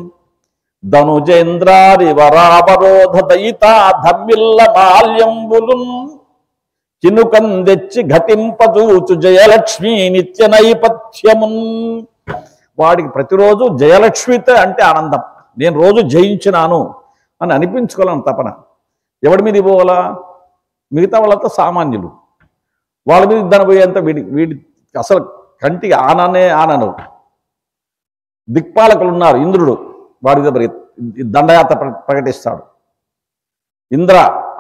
ధనుజేంద్రారి వరావరోధ దయితా ధమ్మిల్ల మాల్యంబులున్ చినుకందెచ్చి ఘటింపజూచు జయలక్ష్మీ నిత్య నైపథ్యమున్. వాడికి ప్రతిరోజు జయలక్ష్మితో అంటే ఆనందం. నేను రోజు జయించినాను అని అనిపించుకోవాలని తపన. ఎవడి మీద పోవాలా? మిగతా వాళ్ళతో సామాన్యులు. వాళ్ళ మీద ఇద్దరు పోయేంత వీడి అసలు కంటికి ఆననే ఆనను. దిక్పాలకులు ఉన్నారు. ఇంద్రుడు వాడి దగ్గర దండయాత్ర ప్రకటిస్తాడు. ఇంద్ర,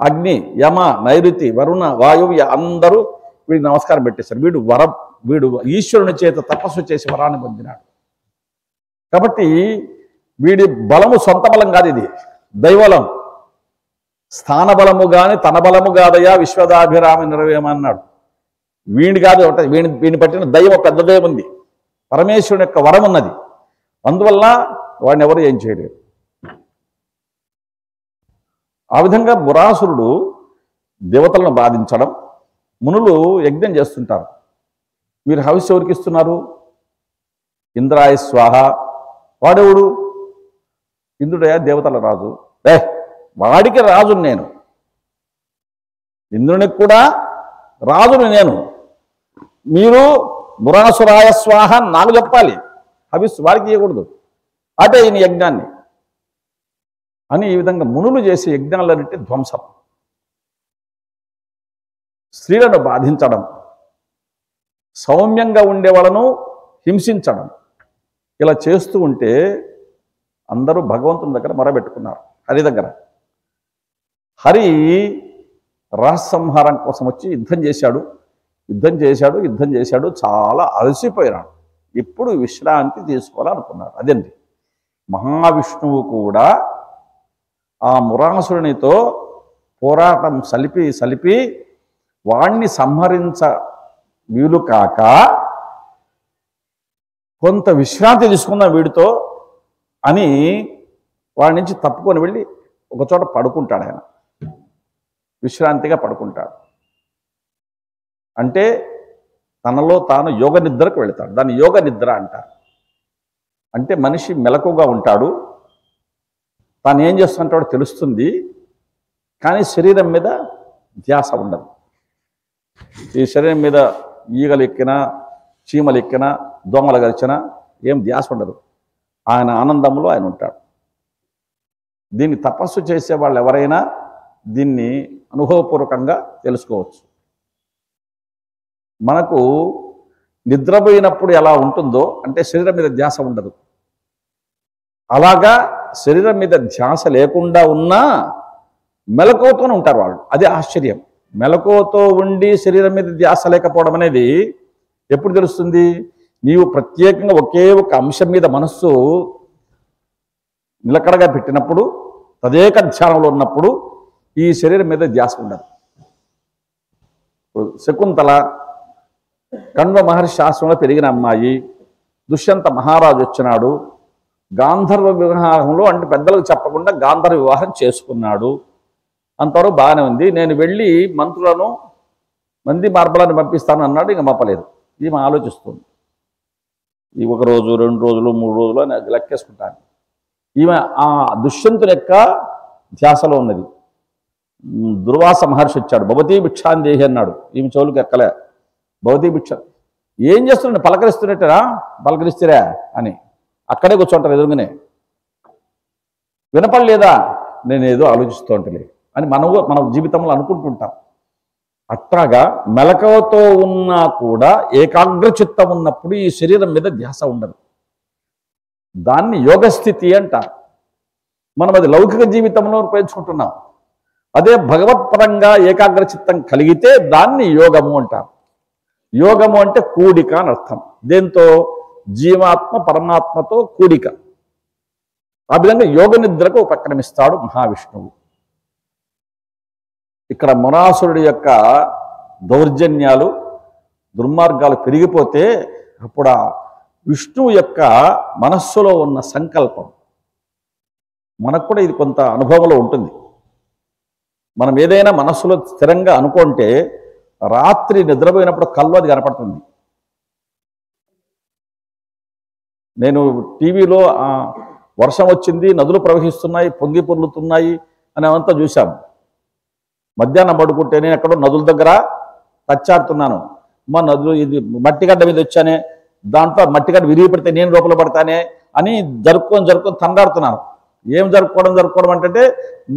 అగ్ని, యమ, నైరుతి, వరుణ, వాయువు అందరూ వీడికి నమస్కారం పెట్టేశారు. వీడు ఈశ్వరుని చేత తపస్సు చేసి వరాన్ని పొందినాడు. కాబట్టి వీడి బలము సొంత బలం కాదు, ఇది దైవబలం. స్థాన బలము గాని తన బలము కాదయా విశ్వదాభిరామ నిరవేమన్నాడు. వీడి కాదు, వీడిని పట్టిన దైవం పెద్దదే ఉంది. పరమేశ్వరుని యొక్క వరం ఉన్నది. అందువల్ల వాడిని ఎవరు ఏం చేయలేరు. ఆ విధంగా మురాసురుడు దేవతలను బాధించడం, మునులు యజ్ఞం చేస్తుంటారు. మీరు హవిస్సు ఎవరికి ఇస్తున్నారు? ఇంద్రాయ స్వాహ. వాడెవడు? ఇంద్రుడయ్యా దేవతల రాజు. వాడికి రాజుని నేను, ఇంద్రునికి కూడా రాజుని నేను. మీరు మురాసురాయ స్వాహ నాకు చెప్పాలి, హవిస్సు వాడికి ఇవ్వకూడదు. అటే ఈయన యజ్ఞాన్ని అని ఈ విధంగా మునులు చేసే యజ్ఞాలన్నింటి ధ్వంసం. స్త్రీలను బాధించడం, సౌమ్యంగా ఉండే వాళ్ళను హింసించడం, ఇలా చేస్తూ ఉంటే అందరూ భగవంతుని దగ్గర మొరబెట్టుకున్నారు. హరి దగ్గర. హరి రాజసంహారం కోసం వచ్చి యుద్ధం చేశాడు. చాలా అలసిపోయినాడు. ఇప్పుడు విశ్రాంతి తీసుకోవాలనుకున్నాడు. అదండి, మహావిష్ణువు కూడా ఆ మురాసురునితో పోరాటం సలిపి వాణ్ణి సంహరించ వీలు కాక కొంత విశ్రాంతి తీసుకుందాం వీడితో అని వాడి నుంచి తప్పుకొని వెళ్ళి ఒకచోట పడుకుంటాడు. ఆయన విశ్రాంతిగా పడుకుంటాడు. అంటే తనలో తాను యోగ నిద్రకు వెళతాడు. దాన్ని యోగ నిద్ర అంటారు. అంటే మనిషి మెలకుగా ఉంటాడు, తాను ఏం చేస్తుంటాడో తెలుస్తుంది, కానీ శరీరం మీద ధ్యాస ఉండదు. ఈ శరీరం మీద ఈగలు ఎక్కినా, చీమలు ఎక్కినా, దోమలు గరిచినా ఏం ధ్యాస ఉండదు. ఆయన ఆనందంలో ఆయన ఉంటాడు. దీన్ని తపస్సు చేసే వాళ్ళు ఎవరైనా దీన్ని అనుభవపూర్వకంగా తెలుసుకోవచ్చు. మనకు నిద్రపోయినప్పుడు ఎలా ఉంటుందో, అంటే శరీరం మీద ధ్యాస ఉండదు, అలాగా శరీరం మీద ధ్యాస లేకుండా ఉన్నా మెలకువతోనే ఉంటారు వాళ్ళు. అది ఆశ్చర్యం. మెలకువతో ఉండి శరీరం మీద ధ్యాస లేకపోవడం అనేది ఎప్పుడు తెలుస్తుంది? నీవు ప్రత్యేకంగా ఒకే ఒక అంశం మీద మనస్సు నిలకడగా పెట్టినప్పుడు, తదేక ధ్యానంలో ఉన్నప్పుడు ఈ శరీరం మీద ధ్యాస ఉండదు. శకుంతల కణ్వ మహర్షి ఆశ్రమంలో పెరిగిన అమ్మాయి. దుష్యంత మహారాజు వచ్చినాడు. గాంధర్వ వివాహంలో, అంటే పెద్దలకు చెప్పకుండా గాంధర్వ వివాహం చేసుకున్నాడు. అంతవరకు బాగానే ఉంది. నేను వెళ్ళి మంత్రులను, మంది మార్బలను పంపిస్తాను అన్నాడు. ఇంకా పంపలేదు. ఈమె ఆలోచిస్తుంది, ఈ 1 రోజు 2 రోజులు 3 రోజులు అని లెక్కేసుకుంటాను. ఈమె ఆ దుష్యంతుని యొక్క ధ్యాసలో ఉన్నది. దుర్వాస మహర్షి వచ్చాడు. భవతీ భిక్షాందేహి అన్నాడు. ఈమె చెవులకు ఎక్కలే. భవతీ భిక్ష ఏం చేస్తున్నాడు? పలకరిస్తున్నట్టరా? పలకరిస్తారా అని అక్కడే కూర్చోంటారు ఎదురుగానే. వినపడలేదా? నేను ఏదో ఆలోచిస్తూ ఉంటలే అని మన జీవితంలో అనుకుంటుంటాం. అట్లాగా మెలకువతో ఉన్నా కూడా ఏకాగ్ర చిత్తం ఉన్నప్పుడు ఈ శరీరం మీద ధ్యాస ఉండదు. దాన్ని యోగస్థితి అంటారు. మనం అది లౌకిక జీవితంలో ఉపయోగించుకుంటున్నాం. అదే భగవత్పరంగా ఏకాగ్ర చిత్తం కలిగితే దాన్ని యోగము అంటారు. యోగము అంటే కూడిక అని అర్థం. దేంతో? జీవాత్మ పరమాత్మతో కూడిక. ఆ విధంగా యోగ నిద్రకు ఉపక్రమిస్తాడు మహావిష్ణువు. ఇక్కడ మురాసురుడి యొక్క దౌర్జన్యాలు, దుర్మార్గాలు పెరిగిపోతే అప్పుడు ఆ విష్ణువు యొక్క మనస్సులో ఉన్న సంకల్పం, మనకు కూడా ఇది కొంత అనుభవంలో ఉంటుంది. మనం ఏదైనా మనస్సులో స్థిరంగా అనుకుంటే రాత్రి నిద్రపోయినప్పుడు కల్లో అది కనపడుతుంది. నేను టీవీలో వర్షం వచ్చింది, నదులు ప్రవహిస్తున్నాయి, పొంగి పొర్లుతున్నాయి అనేవంతా చూశాను. మధ్యాహ్నం పడుకుంటే నేను ఎక్కడో నదుల దగ్గర తచ్చాడుతున్నాను. మా నదులు ఇది మట్టిగడ్డ మీద వచ్చానే, దాంట్లో మట్టిగడ్డ విరిగి పడితే నేను లోపల పడతానే అని జరుపుకొని తండాడుతున్నాను. ఏం జరుపుకోవడం అంటే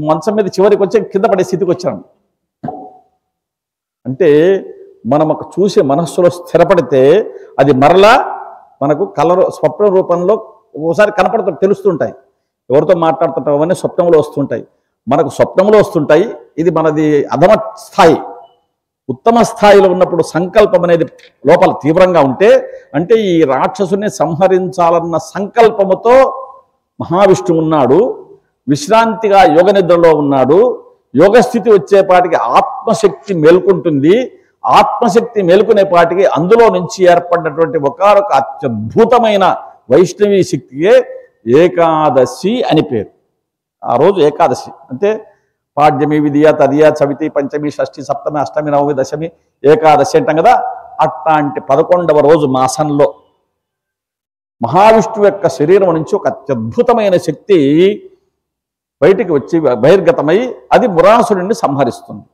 మంచం మీద చివరికి వచ్చి కింద పడే స్థితికి వచ్చాను. అంటే మనం చూసి మనస్సులో స్థిరపడితే అది మరలా మనకు స్వప్న రూపంలో ఒకసారి తెలుస్తుంటాయి. ఎవరితో మాట్లాడుతుంటాం అవన్నీ స్వప్నంలో వస్తుంటాయి, మనకు స్వప్నంలో వస్తుంటాయి. ఇది మనది అధమ స్థాయి. ఉత్తమ స్థాయిలో ఉన్నప్పుడు సంకల్పం అనేది లోపల తీవ్రంగా ఉంటే, అంటే ఈ రాక్షసుని సంహరించాలన్న సంకల్పముతో మహావిష్ణువు ఉన్నాడు, విశ్రాంతిగా యోగ నిద్రలో ఉన్నాడు. యోగస్థితి వచ్చేపాటికి ఆత్మశక్తి మేల్కొంటుంది. ఆత్మశక్తి మేల్కొనేపాటికి అందులో నుంచి ఏర్పడినటువంటి ఒకనొక అత్యద్భుతమైన వైష్ణవీ శక్తియే ఏకాదశి అని పేరు. ఆ రోజు ఏకాదశి అంటే పాడ్యమి, విధియ, తదియ, చవితి, పంచమి, షష్ఠి, సప్తమి, అష్టమి, నవమి, దశమి, ఏకాదశి అంటాం కదా. అట్లాంటి 11వ రోజు మాసంలో మహావిష్ణువు యొక్క శరీరం నుంచి ఒక అత్యద్భుతమైన శక్తి బయటికి వచ్చి బహిర్గతమై అది మురాసురుడిని సంహరిస్తుంది.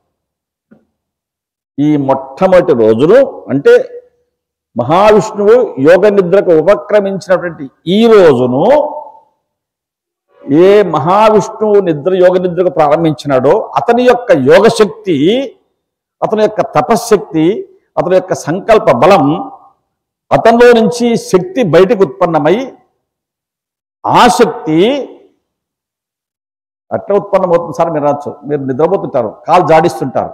ఈ మొట్టమొదటి రోజును అంటే మహావిష్ణువు యోగ నిద్రకు ఉపక్రమించినటువంటి ఈ రోజును ఏ మహావిష్ణువు యోగ నిద్రకు ప్రారంభించినాడో అతని యొక్క యోగశక్తి, అతని యొక్క తపశ్శక్తి, అతని యొక్క సంకల్ప బలం, అతనిలో నుంచి శక్తి బయటకు ఉత్పన్నమై ఆ శక్తి అట్లా ఉత్పన్నమవుతుంది. సార్ మీరు రావచ్చు, మీరు నిద్రపోతుంటారు, కాలు జాడిస్తుంటారు,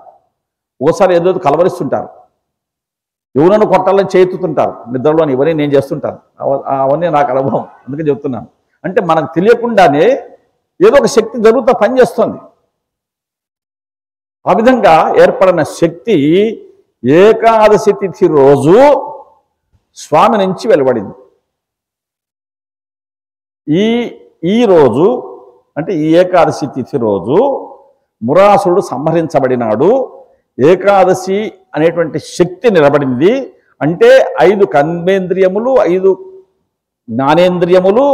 ఓసారి ఏదో కలవరిస్తుంటారు, ఎవరన్నా కొట్టాలని చేతుతుంటారు నిద్రలోని. ఇవన్నీ నేను చేస్తుంటాను, అవన్నీ నాకు అనుభవం, అందుకే చెప్తున్నాను. అంటే మనకు తెలియకుండానే ఏదో ఒక శక్తి జరుగుతూ పనిచేస్తుంది. ఆ విధంగా ఏర్పడిన శక్తి ఏకాదశి తిథి రోజు స్వామి నుంచి వెలువడింది. ఈ రోజు అంటే ఈ ఏకాదశి తిథి రోజు మురాసురుడు సంహరించబడినాడు. ఏకాదశి అనేటువంటి శక్తి నిలబడింది. అంటే 5 కర్మేంద్రియములు, 5 జ్ఞానేంద్రియములు,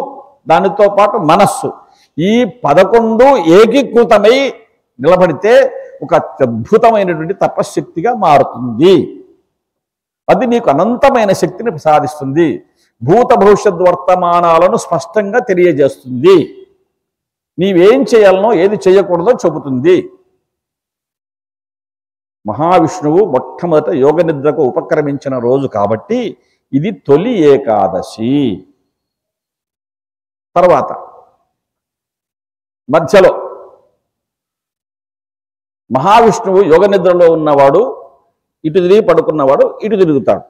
దానితో పాటు మనస్సు, ఈ 11 ఏకీకృతమై నిలబడితే ఒక అత్యద్భుతమైనటువంటి తపశ్శక్తిగా మారుతుంది. అది నీకు అనంతమైన శక్తిని ప్రసాదిస్తుంది. భూత భవిష్యత్ వర్తమానాలను స్పష్టంగా తెలియజేస్తుంది. నీవేం చేయాలనో ఏది చేయకూడదో చెబుతుంది. మహావిష్ణువు మొట్టమొదట యోగ నిద్రకు ఉపక్రమించిన రోజు కాబట్టి ఇది తొలి ఏకాదశి. తర్వాత మధ్యలో మహావిష్ణువు యోగ నిద్రలో ఉన్నవాడు ఇటు తిరిగి పడుకున్నవాడు ఇటు తిరుగుతాడు,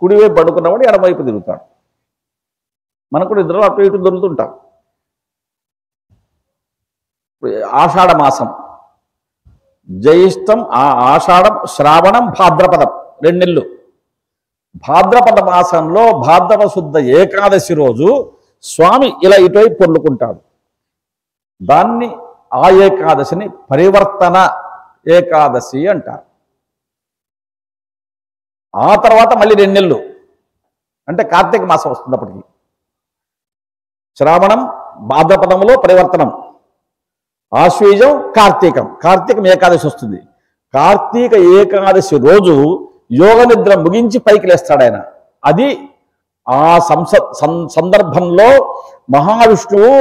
కుడివైపు పడుకున్నవాడు ఎడమవైపు తిరుగుతాడు. మనకు నిద్రలో అటు ఇటు దొరుకుతుంటాం. ఆషాఢ మాసం, జ్యేష్టం, ఆషాఢం, శ్రావణం, భాద్రపదం 2 నెలలు. భాద్రపద మాసంలో భాద్రపద శుద్ధ ఏకాదశి రోజు స్వామి ఇలా ఇటువైపు పొర్లుకుంటాడు. దాన్ని ఆ ఏకాదశిని పరివర్తన ఏకాదశి అంటారు. ఆ తర్వాత మళ్ళీ 2 నెలలు అంటే కార్తీక మాసం వస్తుంది. అప్పటికి శ్రావణం భాద్రపదంలో పరివర్తనం, ఆశ్వీజం, కార్తీకం ఏకాదశి వస్తుంది. కార్తీక ఏకాదశి రోజు యోగ నిద్ర ముగించి పైకి లేస్తాడు ఆయన. అది ఆ సందర్భంలో మహావిష్ణువు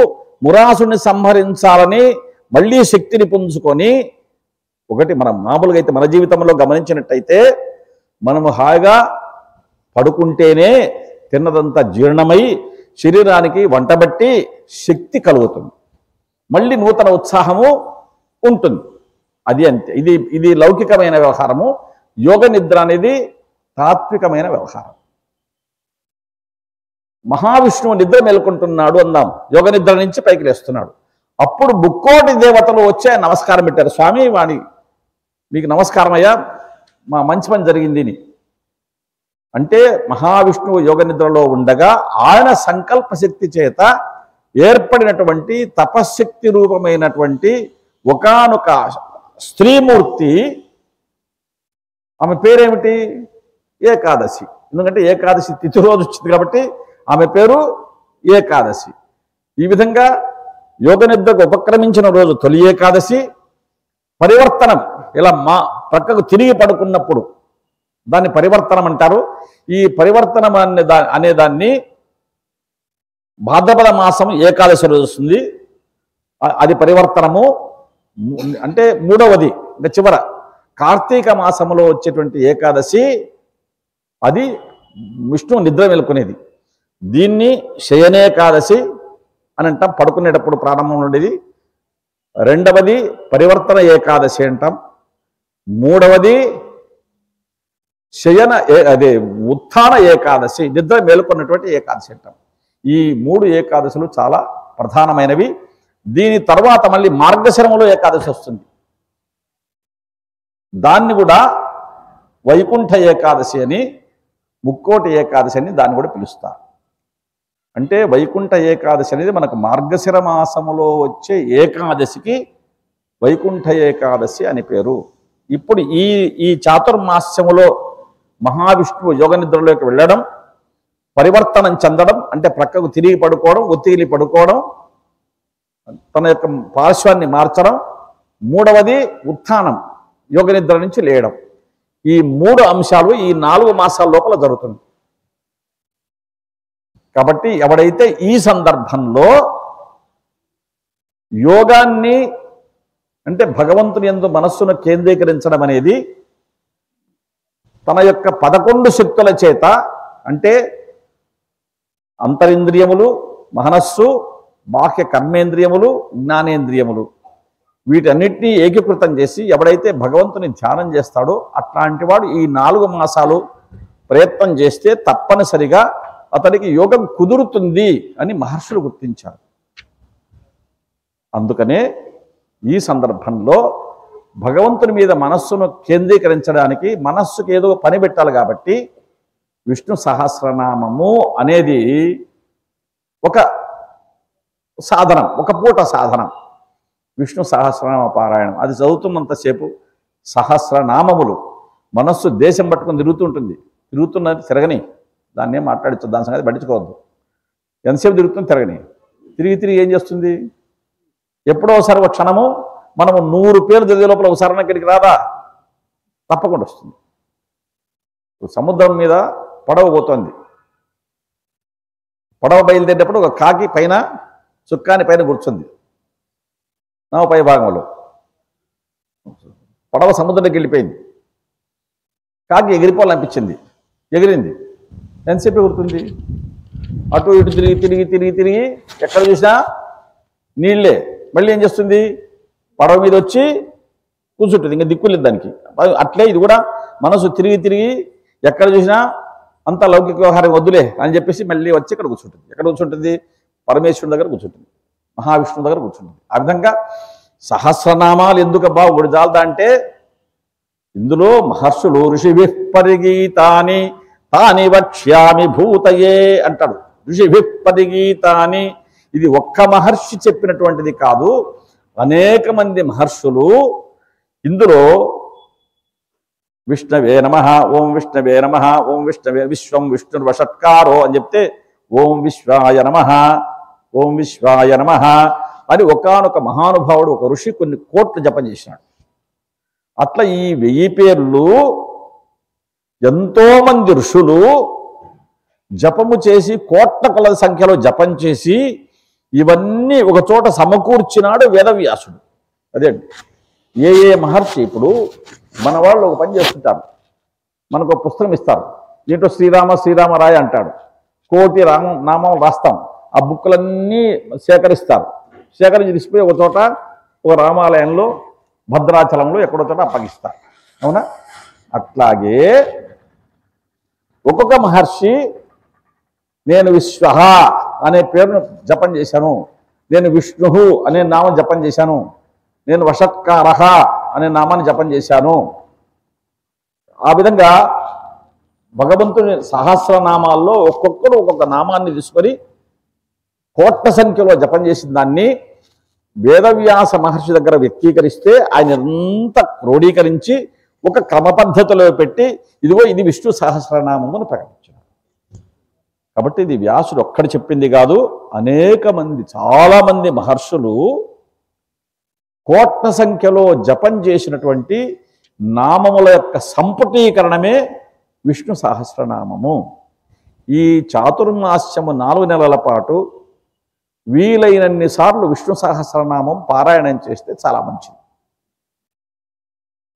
మురాసుని సంహరించాలని మళ్ళీ శక్తిని పుంజుకొని, ఒకటి మనం మామూలుగా అయితే మన జీవితంలో గమనించినట్టయితే మనము హాయిగా పడుకుంటేనే తిన్నదంతా జీర్ణమై శరీరానికి వంటబట్టి శక్తి కలుగుతుంది, మళ్ళీ నూతన ఉత్సాహము ఉంటుంది. అది అంతే. ఇది లౌకికమైన వ్యవహారము. యోగ నిద్ర అనేది తాత్వికమైన వ్యవహారం. మహావిష్ణువు నిద్ర మేల్కొంటున్నాడు అందాం, యోగ నిద్ర నుంచి పైకి లేస్తున్నాడు. అప్పుడు ముక్కోటి దేవతలు వచ్చి నమస్కారం పెట్టారు. స్వామి వాణి మీకు నమస్కారం అయ్యా, మా మంచి పని జరిగింది అని. అంటే మహావిష్ణువు యోగ నిద్రలో ఉండగా ఆయన సంకల్ప శక్తి చేత ఏర్పడినటువంటి తపశ్శక్తి రూపమైనటువంటి ఒకానొక స్త్రీమూర్తి, ఆమె పేరేమిటి? ఏకాదశి. ఎందుకంటే ఏకాదశి తిథి రోజు వచ్చింది కాబట్టి ఆమె పేరు ఏకాదశి. ఈ విధంగా యోగ నిద్రకు ఉపక్రమించిన రోజు తొలి ఏకాదశి. పరివర్తనం, ఇలా ప్రక్కకు తిరిగి పడుకున్నప్పుడు దాన్ని పరివర్తనం అంటారు. ఈ పరివర్తనం అనే దాన్ని భాద్రపద మాసం ఏకాదశి రోజు వస్తుంది, అది పరివర్తనము. అంటే మూడవది, ఇంకా చివర కార్తీక మాసంలో వచ్చేటువంటి ఏకాదశి, అది విష్ణువు నిద్ర మేలుకునేది. దీన్ని శయనేకాదశి అని అంటాం, పడుకునేటప్పుడు ప్రారంభం ఉండేది. రెండవది పరివర్తన ఏకాదశి అంటాం. మూడవది అదే ఉత్థాన ఏకాదశి, నిద్ర మేలుకున్నటువంటి ఏకాదశి అంటాం. ఈ 3 ఏకాదశులు చాలా ప్రధానమైనవి. దీని తర్వాత మళ్ళీ మార్గశిరంలో ఏకాదశి వస్తుంది. దాన్ని కూడా వైకుంఠ ఏకాదశి అని, ముక్కోటి ఏకాదశి అని దాన్ని కూడా పిలుస్తారు. అంటే వైకుంఠ ఏకాదశి అనేది మనకు మార్గశిర మాసములో వచ్చే ఏకాదశికి వైకుంఠ ఏకాదశి అని పేరు. ఇప్పుడు ఈ చాతుర్మాస్యములో మహావిష్ణువు యోగ నిద్రలోకి వెళ్ళడం, పరివర్తనం చెందడం అంటే ప్రక్కకు తిరిగి పడుకోవడం, ఒత్తిగిలి పడుకోవడం, తన యొక్క పార్శ్వాన్ని మార్చడం. మూడవది ఉత్థానం, యోగ నిద్ర నుంచి లేయడం. ఈ 3 అంశాలు ఈ 4 మాసాల లోపల జరుగుతుంది. కాబట్టి ఎవడైతే ఈ సందర్భంలో యోగాన్ని అంటే భగవంతుని యందు మనస్సును కేంద్రీకరించడం అనేది తన యొక్క 11 శక్తుల చేత, అంటే అంతరింద్రియములు, మనస్సు, బాహ్య కర్మేంద్రియములు, జ్ఞానేంద్రియములు, వీటన్నిటినీ ఏకీకృతం చేసి ఎవడైతే భగవంతుని ధ్యానం చేస్తాడో అట్లాంటి వాడు ఈ 4 మాసాలు ప్రయత్నం చేస్తే తప్పనిసరిగా అతనికి యోగం కుదురుతుంది అని మహర్షులు గుర్తించారు. అందుకనే ఈ సందర్భంలో భగవంతుని మీద మనస్సును కేంద్రీకరించడానికి మనస్సుకి ఏదో పని పెట్టాలి కాబట్టి విష్ణు సహస్రనామము అనేది ఒక సాధనం, ఒక పూట సాధనం. విష్ణు సహస్రనామ పారాయణం అది చదువుతున్నంతసేపు సహస్రనామములు మనస్సు దేశం పట్టుకొని తిరుగుతుంటుంది. తిరుగుతున్నది తిరగని, దాన్నే మాట్లాడచ్చు, దాని సంగతి పట్టించుకోవద్దు. ఎంతసేపు తిరుగుతుంది తిరగని. తిరిగి ఏం చేస్తుంది? ఎప్పుడో ఒకసారి ఒక క్షణము మనము 100 పేర్లు చదివే లోపల ఒకసారి ఇక్కడికి రాదా? తప్పకుండా వస్తుంది. సముద్రం మీద పడవ పోతుంది. పడవ బయలుదేరేటప్పుడు ఒక కాకి పైన, చుక్కాని పైన కూర్చుంది నవ పై భాగంలో. పడవ సముద్రంలోకి వెళ్ళిపోయింది. కాకి ఎగిరిపోవాలనిపించింది, ఎగిరింది. ఎంతసేపు ఎగురుతుంది? అటు ఇటు తిరిగి ఎక్కడ చూసినా నీళ్ళే. మళ్ళీ ఏం చేస్తుంది? పడవ మీద వచ్చి కూర్చుంటుంది, ఇంకా దిక్కులేదు దానికి. అట్లే ఇది కూడా మనసు తిరిగి ఎక్కడ చూసినా అంత లౌకిక వ్యవహారం వద్దులే అని చెప్పేసి మళ్ళీ వచ్చి ఇక్కడ కూర్చుంటుంది. ఎక్కడ కూర్చుంటుంది? పరమేశ్వరుని దగ్గర కూర్చుంటుంది, మహావిష్ణువు దగ్గర కూర్చుంటుంది. ఆ విధంగా సహస్రనామాలు ఎందుకబ్బా ఒకటి చాలదా అంటే, ఇందులో మహర్షులు ఋషిభిః పరిగీతాని తాని వక్ష్యామి భూతయే అంటాడు. ఋషిభిః పరిగీతాని, ఇది ఒక్క మహర్షి చెప్పినటువంటిది కాదు, అనేక మంది మహర్షులు ఇందులో విష్ణవే నమః, ఓం విష్ణవే నమః, ఓం విష్ణవే, విశ్వం విష్ణుర్వషట్కారో అని చెప్తే ఓం విశ్వాయ నమః, ఓం విశ్వాయ నమః అని ఒకానొక మహానుభావుడు, ఒక ఋషి కొన్ని కోట్లు జపం చేసినాడు. అట్లా ఈ 1000 పేర్లు ఎంతోమంది ఋషులు జపము చేసి కోట్ల కొలది సంఖ్యలో జపం చేసి ఇవన్నీ ఒక చోట సమకూర్చినాడు వేదవ్యాసుడు. అదే ఏ మహర్షి. ఇప్పుడు మన వాళ్ళు ఒక పని చేస్తుంటారు, మనకు ఒక పుస్తకం ఇస్తారు, దీంట్లో శ్రీరామ రాయ అంటాడు, కోటి నామం రాస్తాం. ఆ బుక్కులన్నీ సేకరిస్తారు. సేకరించి తీసుకుపోయి ఒక చోట, ఒక రామాలయంలో, భద్రాచలంలో ఎక్కడో చోట అప్పగిస్తారు. అవునా? అట్లాగే ఒక్కొక్క మహర్షి నేను విశ్వ అనే పేరును జపం చేశాను, నేను విష్ణు అనే నామం జపం చేశాను, నేను వషట్కార అనే నామాన్ని జపం చేశాను. ఆ విధంగా భగవంతుని సహస్రనామాల్లో ఒక్కొక్కరు ఒక్కొక్క నామాన్ని తీసుకొని కోట్ల సంఖ్యలో జపం చేసిన దాన్ని వేదవ్యాస మహర్షి దగ్గర వ్యక్తీకరిస్తే ఆయన ఎంత క్రోడీకరించి ఒక క్రమ పద్ధతిలో పెట్టి ఇదిగో ఇది విష్ణు సహస్రనామం అని ప్రకటించారు. కాబట్టి ఇది వ్యాసుడు ఒక్కడు చెప్పింది కాదు, అనేక మంది చాలామంది మహర్షులు కోట్ల సంఖ్యలో జపం చేసినటువంటి నామముల యొక్క సంపుటీకరణమే విష్ణు సహస్రనామము. ఈ చాతుర్మాస్యము 4 నెలల పాటు వీలైనన్ని సార్లు విష్ణు సహస్రనామం పారాయణం చేస్తే చాలా మంచిది.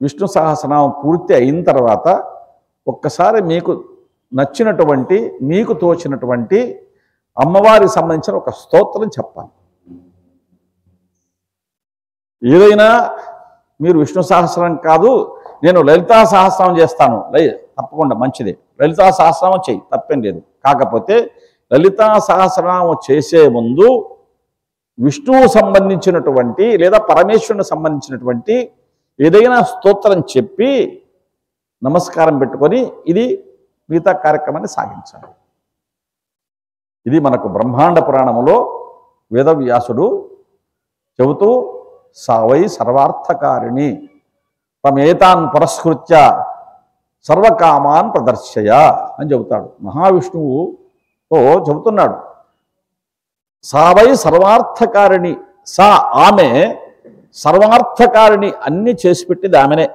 విష్ణు సహస్రనామం పూర్తి అయిన తర్వాత ఒక్కసారి మీకు నచ్చినటువంటి, మీకు తోచినటువంటి అమ్మవారికి సంబంధించిన ఒక స్తోత్రం చెప్పాలి. ఏదైనా మీరు విష్ణు సహస్రం కాదు, నేను లలితా సహస్రం చేస్తాను, తప్పకుండా మంచిదే, లలితా సహస్రనామం చెయ్యి, తప్పేం లేదు. కాకపోతే లలితా సహస్రనామం చేసే ముందు విష్ణువు సంబంధించినటువంటి లేదా పరమేశ్వరుని సంబంధించినటువంటి ఏదైనా స్తోత్రం చెప్పి నమస్కారం పెట్టుకొని ఇది మిగతా కార్యక్రమాన్ని సాగించాలి. ఇది మనకు బ్రహ్మాండ పురాణములో వేదవ్యాసుడు చెబుతూ సావై సర్వార్థకారిణి తమేతాన్ పురస్కృత్య సర్వకామాన్ ప్రదర్శయ అని చెబుతాడు. మహావిష్ణువుతో చెబుతున్నాడు, సావై సర్వార్థకారిణి, సా ఆమె సర్వార్థకారిణి, అన్ని చేసి పెట్టింది ఆమెనే.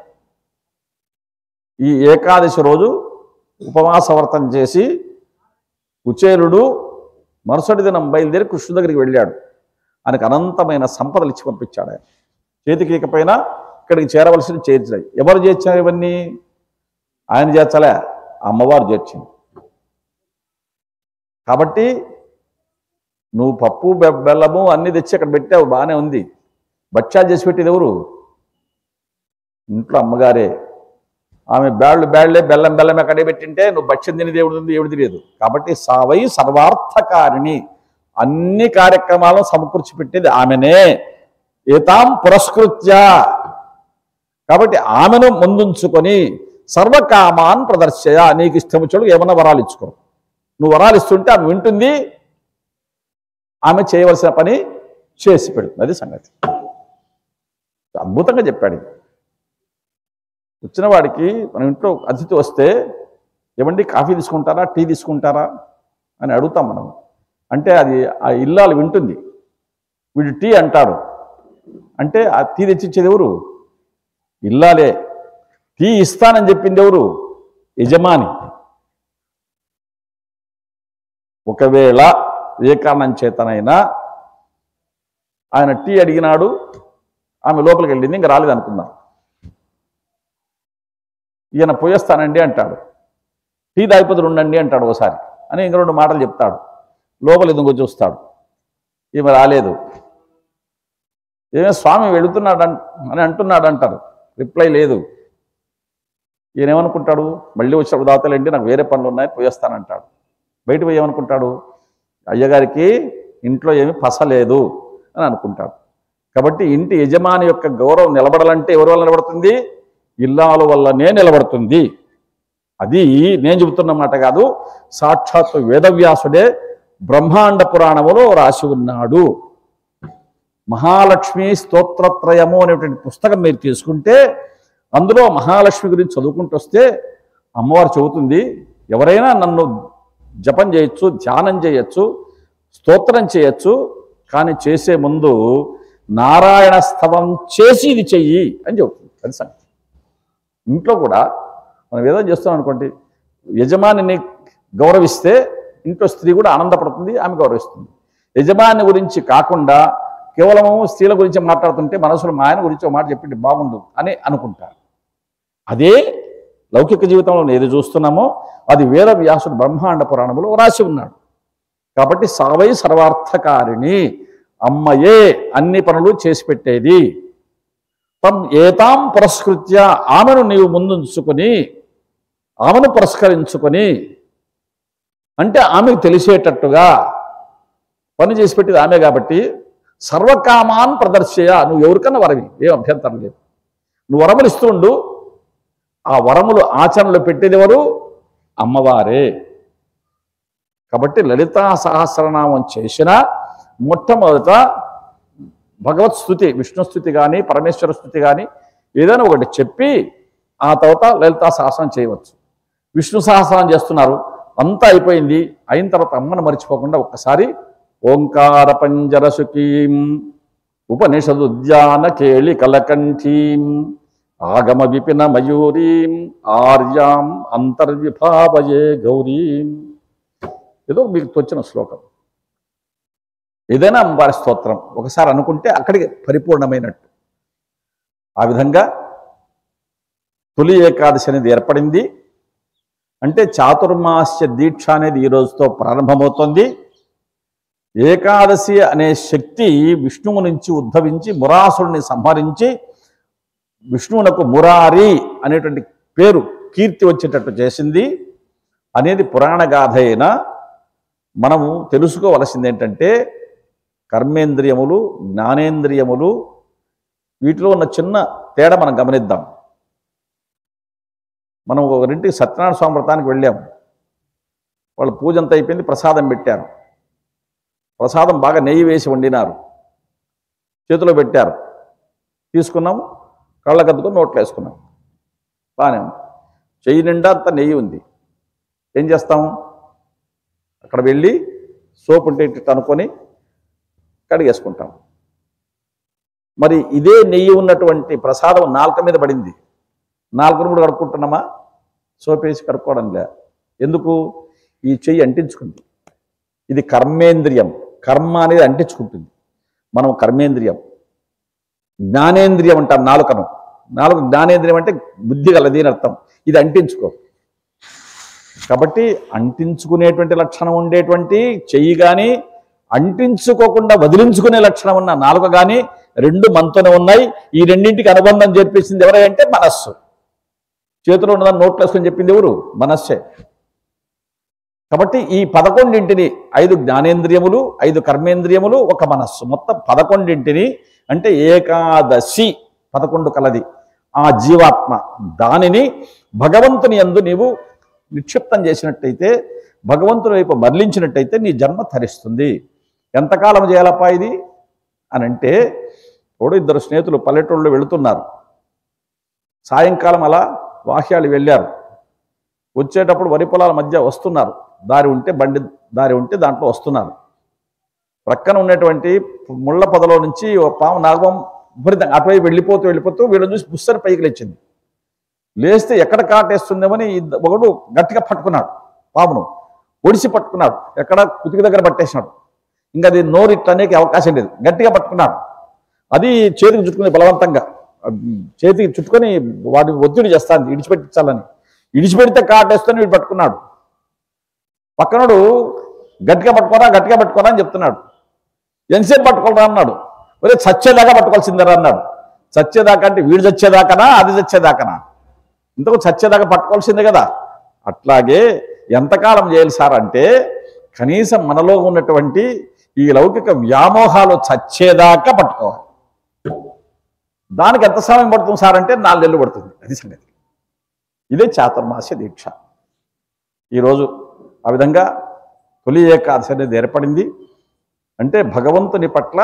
ఈ ఏకాదశి రోజు ఉపవాస వ్రతం చేసి కుచేలుడు మరుసటి దినం బయలుదేరి కృష్ణుడి దగ్గరికి వెళ్ళాడు. ఆయనకు అనంతమైన సంపదలు ఇచ్చి పంపించాడు. ఆయన చేతికి ఇకపోయినా ఇక్కడికి చేరవలసిన చేర్చాయి. ఎవరు చేర్చారు ఇవన్నీ? ఆయన చేర్చలే, అమ్మవారు చేర్చింది. కాబట్టి నువ్వు పప్పు బెల్లము అన్నీ తెచ్చి అక్కడ పెట్టావు, బాగానే ఉంది. బచ్చాలు చేసి పెట్టేది ఎవరు? ఇంట్లో అమ్మగారే. ఆమె బ్యాళ్ళే బెల్లం ఎక్కడే పెట్టింటే నువ్వు బచ్చం తిని దేవుడు ఉంది, దేవుడు తెలియదు. కాబట్టి సావై సర్వార్థకారిణి, అన్ని కార్యక్రమాలను సమకూర్చి పెట్టేది ఆమెనే. ఏతాం పురస్కృత్య, కాబట్టి ఆమెను ముందుంచుకొని సర్వకామాన్ ప్రదర్శయ, నీకు ఇష్టము చెడు ఏమన్నా వరాలు ఇచ్చుకో. నువ్వు వరాలు ఇస్తుంటే ఆమె వింటుంది, ఆమె చేయవలసిన పని చేసి పెడుతుంది. అది సంగతి. అద్భుతంగా చెప్పాడు. వచ్చిన వాడికి మన ఇంట్లో అతిథి వస్తే ఏమండి కాఫీ తీసుకుంటారా, టీ తీసుకుంటారా అని అడుగుతాం మనం. అంటే అది ఆ ఇల్లాలు వింటుంది. వీడు టీ అంటాడు, అంటే ఆ టీ తెచ్చిచ్చేది ఎవరు? ఇల్లాలే. టీ ఇస్తానని చెప్పింది ఎవరు? యజమాని. ఒకవేళ ఏ కారణం చేతనైనా ఆయన టీ అడిగినాడు, ఆమె లోపలికి వెళ్ళింది, ఇంకా రాలేదు అనుకుందాం. ఈయన పోయేస్తానండి అంటాడు, టీ దాయిపోతులు ఉండండి అంటాడు ఒకసారి అని ఇంక 2 మాటలు చెప్తాడు. లోపల ఎందుకు చూస్తాడు, ఈమె రాలేదు. ఏమే స్వామి వెళుతున్నాడు అని అంటున్నాడు అంటారు, రిప్లై లేదు. ఈయన ఏమనుకుంటాడు, మళ్ళీ వచ్చినప్పుడు దాతలేండి, నాకు వేరే పనులు ఉన్నాయి, పోయేస్తానంటాడు. బయట పోయి ఏమనుకుంటాడు, అయ్యగారికి ఇంట్లో ఏమి పసలేదు అని అనుకుంటాడు. కాబట్టి ఇంటి యజమాని యొక్క గౌరవం నిలబడాలంటే ఎవరి వల్ల నిలబడుతుంది? ఇల్లాల వల్లనే నిలబడుతుంది. అది నేను చెబుతున్న మాట కాదు, సాక్షాత్తు వేదవ్యాసుడే బ్రహ్మాండ పురాణములో రాసి ఉన్నాడు. మహాలక్ష్మి స్తోత్రత్రయము అనేటువంటి పుస్తకం మీరు తీసుకుంటే అందులో మహాలక్ష్మి గురించి చదువుకుంటూ వస్తే అమ్మవారు చెబుతుంది, ఎవరైనా నన్ను జపం చేయొచ్చు, ధ్యానం చేయొచ్చు, స్తోత్రం చేయొచ్చు, కానీ చేసే ముందు నారాయణ స్తవం చేసి ఇది చెయ్యి అని చెబుతుంది. అది సంగతి. ఇంట్లో కూడా మనం ఏదో చేస్తాం అనుకోండి, యజమానిని గౌరవిస్తే ఇంట్లో స్త్రీ కూడా ఆనందపడుతుంది, ఆమె గౌరవిస్తుంది. యజమాని గురించి కాకుండా కేవలము స్త్రీల గురించి మాట్లాడుతుంటే మనసులో మా ఆయన గురించి ఒక మాట చెప్పింది బాగుండు అని అనుకుంటారు. అదే లౌకిక జీవితంలో ఏది చూస్తున్నామో అది వేదవ్యాసుడు బ్రహ్మాండ పురాణములో రాసి ఉన్నాడు. కాబట్టి సావై సర్వార్థకారిణి, అమ్మయే అన్ని పనులు చేసి పెట్టేది. ఏతాం పురస్కృత్య, ఆమెను నీవు ముందుంచుకొని ఆమెను పురస్కరించుకొని, అంటే ఆమెకు తెలిసేటట్టుగా పని చేసి పెట్టేది ఆమె. కాబట్టి సర్వకామాన్ ప్రదర్శయ, నువ్వు ఎవరికన్నా వరవి, ఏం అభ్యంతరం లేదు. నువ్వు వరములు ఇస్తుండు, ఆ వరములు ఆచరణలో పెట్టేది ఎవరు? అమ్మవారే. కాబట్టి లలితా సహస్రనామం చేసినా మొట్టమొదట భగవత్ స్తుతి, విష్ణు స్తుతి కానీ పరమేశ్వర స్తుతి కానీ ఏదైనా ఒకటి చెప్పి ఆ తర్వాత లలితా సహస్రం చేయవచ్చు. విష్ణు సహస్రం చేస్తున్నారు, అంతా అయిపోయింది. అయిన తర్వాత అమ్మను మర్చిపోకుండా ఒక్కసారి ఓంకార పంజర సుఖీం ఉపనిషదుద్యాన కేళి కలకంఠీం ఆగమ విపిన మయూరీం ఆర్యాం అంతర్విభావయే గౌరీం. ఏదో మీకు తోచిన శ్లోకం, ఏదైనా అమ్మవారి స్తోత్రం ఒకసారి అనుకుంటే అక్కడికి పరిపూర్ణమైనట్టు. ఆ విధంగా తొలి ఏకాదశి అనేది ఏర్పడింది. అంటే చాతుర్మాస్య దీక్ష అనేది ఈ రోజుతో ప్రారంభమవుతుంది. ఏకాదశి అనే శక్తి విష్ణువు నుంచి ఉద్భవించి మురాసురుని సంహరించి విష్ణువునకు మురారి అనేటువంటి పేరు, కీర్తి వచ్చేటట్టు చేసింది అనేది పురాణ గాథ. అయినా మనము తెలుసుకోవలసింది ఏంటంటే కర్మేంద్రియములు, జ్ఞానేంద్రియములు, వీటిలో ఉన్న చిన్న తేడా మనం గమనిద్దాం. మనం ఒకరింటికి సత్యనారాయణ స్వామి వ్రతానికి వెళ్ళాము. వాళ్ళు పూజ అంతా అయిపోయింది, ప్రసాదం పెట్టారు. ప్రసాదం బాగా నెయ్యి వేసి వండినారు, చేతిలో పెట్టారు, తీసుకున్నాము, కళ్ళకద్దుకొని నోట్లో వేసుకున్నాం. బాగానే ఉంది, చెయ్యి నిండా అంతా నెయ్యి ఉంది. ఏం చేస్తాము? అక్కడ వెళ్ళి సోపు ఉంటే ఇటు అనుకొని కడిగేసుకుంటాం. మరి ఇదే నెయ్యి ఉన్నటువంటి ప్రసాదం నాలుక మీద పడింది, నాలుకను కూడా కడుక్కుంటున్నామా? సోపేసి కడుక్కోవడం లే. ఎందుకు? ఈ చెయ్యి అంటించుకుంది. ఇది కర్మేంద్రియం, కర్మ అనేది అంటించుకుంటుంది. మనం కర్మేంద్రియం, జ్ఞానేంద్రియం అంటాం నాలుకను. నాలుగు జ్ఞానేంద్రియం అంటే బుద్ధి గలది అని అర్థం. ఇది అంటించుకో. కాబట్టి అంటించుకునేటువంటి లక్షణం ఉండేటువంటి చెయ్యి కానీ, అంటించుకోకుండా వదిలించుకునే లక్షణం ఉన్న నాలుక కానీ రెండు మనతోనే ఉన్నాయి. ఈ రెండింటికి అనుబంధం చేర్పించింది ఎవరంటే మనస్సు. చేతిలో ఉన్నదాన్ని నోట్లో వేసుకొని చెప్పింది ఎవరు? మనస్సే. కాబట్టి ఈ 11 5 జ్ఞానేంద్రియములు, 5 కర్మేంద్రియములు, ఒక మనస్సు, మొత్తం 11 అంటే ఏకాదశి 11 కలది ఆ జీవాత్మ. దానిని భగవంతుని యందు నీవు నిక్షిప్తం చేసినట్టయితే, భగవంతుని వైపు మరలించినట్టయితే నీ జన్మ ధరిస్తుంది. ఎంతకాలం చేయాలప్పా ఇది అని అంటే, ఇప్పుడు 2 స్నేహితులు పల్లెటూళ్ళు వెళుతున్నారు. సాయంకాలం అలా వాహ్యాలు వెళ్ళారు. వచ్చేటప్పుడు వరి పొలాల మధ్య వస్తున్నారు. దారి ఉంటే బండి దారి ఉంటే దాంట్లో వస్తున్నారు. ప్రక్కన ఉన్నటువంటి ముళ్ళ పొదలో నుంచి ఒక పాము నాగం విపరీతంగా అటువైపు వెళ్ళిపోతూ వీళ్ళని చూసి బుస్సని పైకి లేచింది. లేస్తే ఎక్కడ కాటేస్తుందేమని ఒకడు గట్టిగా పట్టుకున్నాడు, పామును ఒడిసి పట్టుకున్నాడు, ఎక్కడ కుతికి దగ్గర పట్టేసినాడు. ఇంకా అది నోరు ఇట్టనేకి అవకాశం లేదు, గట్టిగా పట్టుకున్నాడు. అది చేతికి చుట్టుకుని బలవంతంగా చేతికి చుట్టుకొని వాటిని ఒత్తిడి చేస్తాను ఇడిచిపెట్టించాలని. ఇడిచిపెడితే కాటేస్తుందని వీడు పట్టుకున్నాడు. పక్కనోడు గట్టిగా పట్టుకోరా అని చెప్తున్నాడు. ఎంతసేపు పట్టుకోరా అన్నాడు. ఒరే చచ్చేదాకా పట్టుకోవాల్సిందరా అన్నాడు. చచ్చేదాకా అంటే వీడు చచ్చేదాకానా అది చచ్చేదాకానా? ఇంతకు చచ్చేదాకా పట్టుకోవాల్సిందే కదా. అట్లాగే ఎంతకాలం చేయాలి సార్ అంటే, కనీసం మనలో ఉన్నటువంటి ఈ లౌకిక వ్యామోహాలు చచ్చేదాకా పట్టుకోవాలి. దానికి ఎంత సమయం పడుతుంది సార్ అంటే 4 నెలలు పడుతుంది. అది సంగతి. ఇదే చాతుర్మాస్య దీక్ష. ఈరోజు ఆ విధంగా తొలి ఏకాదశి అనేది ఏర్పడింది. అంటే భగవంతుని పట్ల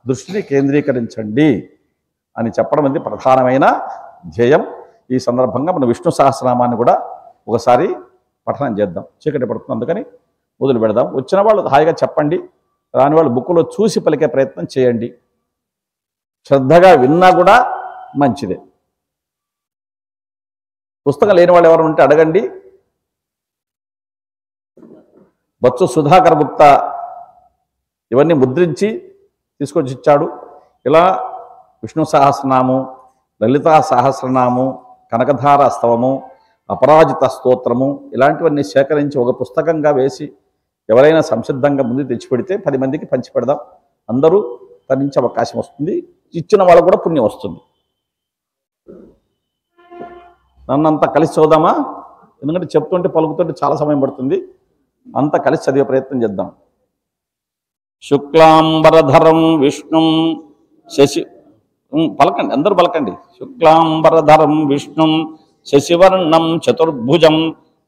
దృష్టిని కేంద్రీకరించండి అని చెప్పడం అనేది ప్రధానమైన ధ్యేయం. ఈ సందర్భంగా మనం విష్ణు సహస్రనామాన్ని కూడా ఒకసారి పఠనం చేద్దాం. చీకటి పడుతుంది, అందుకని మొదలు పెడదాం. వచ్చిన వాళ్ళు హాయిగా చెప్పండి, రాని వాళ్ళు బుక్కులో చూసి పలికే ప్రయత్నం చేయండి. శ్రద్ధగా విన్నా కూడా మంచిదే. పుస్తకం లేని వాళ్ళు ఎవరు ఉంటే అడగండి. బొత్స సుధాకర్ గుప్తా ఇవన్నీ ముద్రించి తీసుకొచ్చి ఇచ్చాడు. ఇలా విష్ణు సహస్రనామం, లలితా సహస్రనామం, కనకధార స్తవము, అపరాజిత స్తోత్రము ఇలాంటివన్నీ సేకరించి ఒక పుస్తకంగా వేసి ఎవరైనా సంసిద్ధంగా ముందు తెచ్చిపెడితే 10 మందికి పంచిపెడదాం. అందరూ తరించే అవకాశం వస్తుంది. ఇచ్చిన వాళ్ళకు కూడా పుణ్యం వస్తుంది. నన్నంతా కలిసి చదువుదామా? ఎందుకంటే చెప్తుంటే పలుకుతుంటే చాలా సమయం పడుతుంది. అంతా కలిసి చదివే ప్రయత్నం చేద్దాం. శుక్లాంబరధరం విష్ణుం శశి పలకండి, అందరూ పలకండి. శుక్లాంబరధరం విష్ణుం శశివర్ణం చతుర్భుజం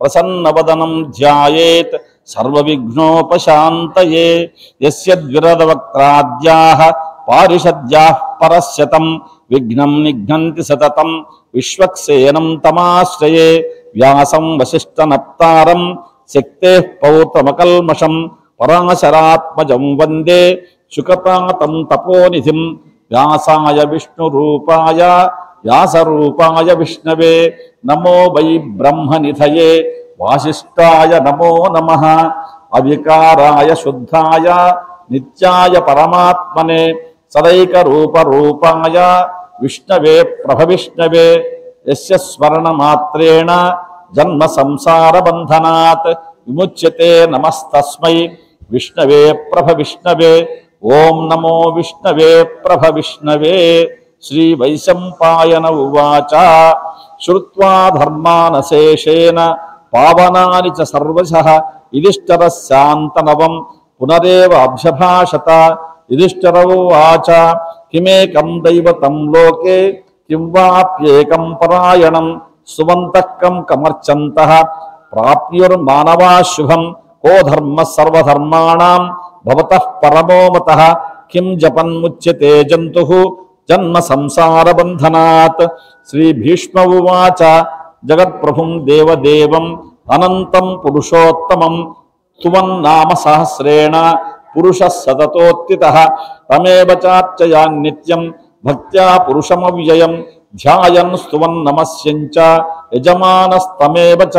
ప్రసన్నవదనం ధ్యాయేత్ సర్వవిఘ్నోపశాంతయే యస్యద్విరదవక్త్రాద్యాః పారిషద్యాః పరస్యతం విఘ్నం నిఘ్నంతి సతతం విశ్వక్సేనం తమాశ్రయే వ్యాసం వసిష్ఠనప్తారం శక్తేః పౌత్రమకల్మషం పరాశరాత్మజం వందే శుకపాతం తపోనిధిం వ్యాసాయ విష్ణురూపాయ వ్యాసరూపాయ విష్ణవే నమో వై బ్రహ్మనిధయే వాసిష్ఠాయ నమో నమః అవికారాయ శుద్ధాయ నిత్యాయ పరమాత్మనే సదైకరూపరూపాయ విష్ణవే ప్రభవిష్ణవే యస్య స్మరణమాత్రేణ జన్మ సంసార బంధనాత్ విముచ్యతే నమస్తస్మై విష్ణవే ప్రభవిష్ణవే ఓం నమో విష్ణవే ప్రభవిష్ణవే శ్రీ వైశంపాయన ఉవాచ శ్రుత్వా ధర్మానశేషేణ పావనాని చ సర్వశః యుధిష్ఠిరస్యాంతనవం పునరేవ అభ్యభాషత యుధిష్ఠిర ఉవాచ కిమేకం దైవతం లోకే కిం వాప్యేకం పరాయణం సువంతః కమర్చంతః ప్రాప్యుర్మానవా శుభం కో ధర్మ సర్వధర్మాణాం భవతః పరమో మతః కిం జపన్ముచ్యతే జంతుః జన్మ సంసార బంధనాత్ శ్రీ భీష్మ ఉవాచ జగత్ప్రభుం దేవదేవం అనంతం పురుషోత్తమం స్తువన్నామ సహస్రేణ పురుషः సతతోత్థితః తమేవ చార్చయాన్ నిత్యం భక్త్యా పురుషమవ్యయం ధ్యాయన్ స్తువన్ నమస్యంచ యజమానస్తమేవ చ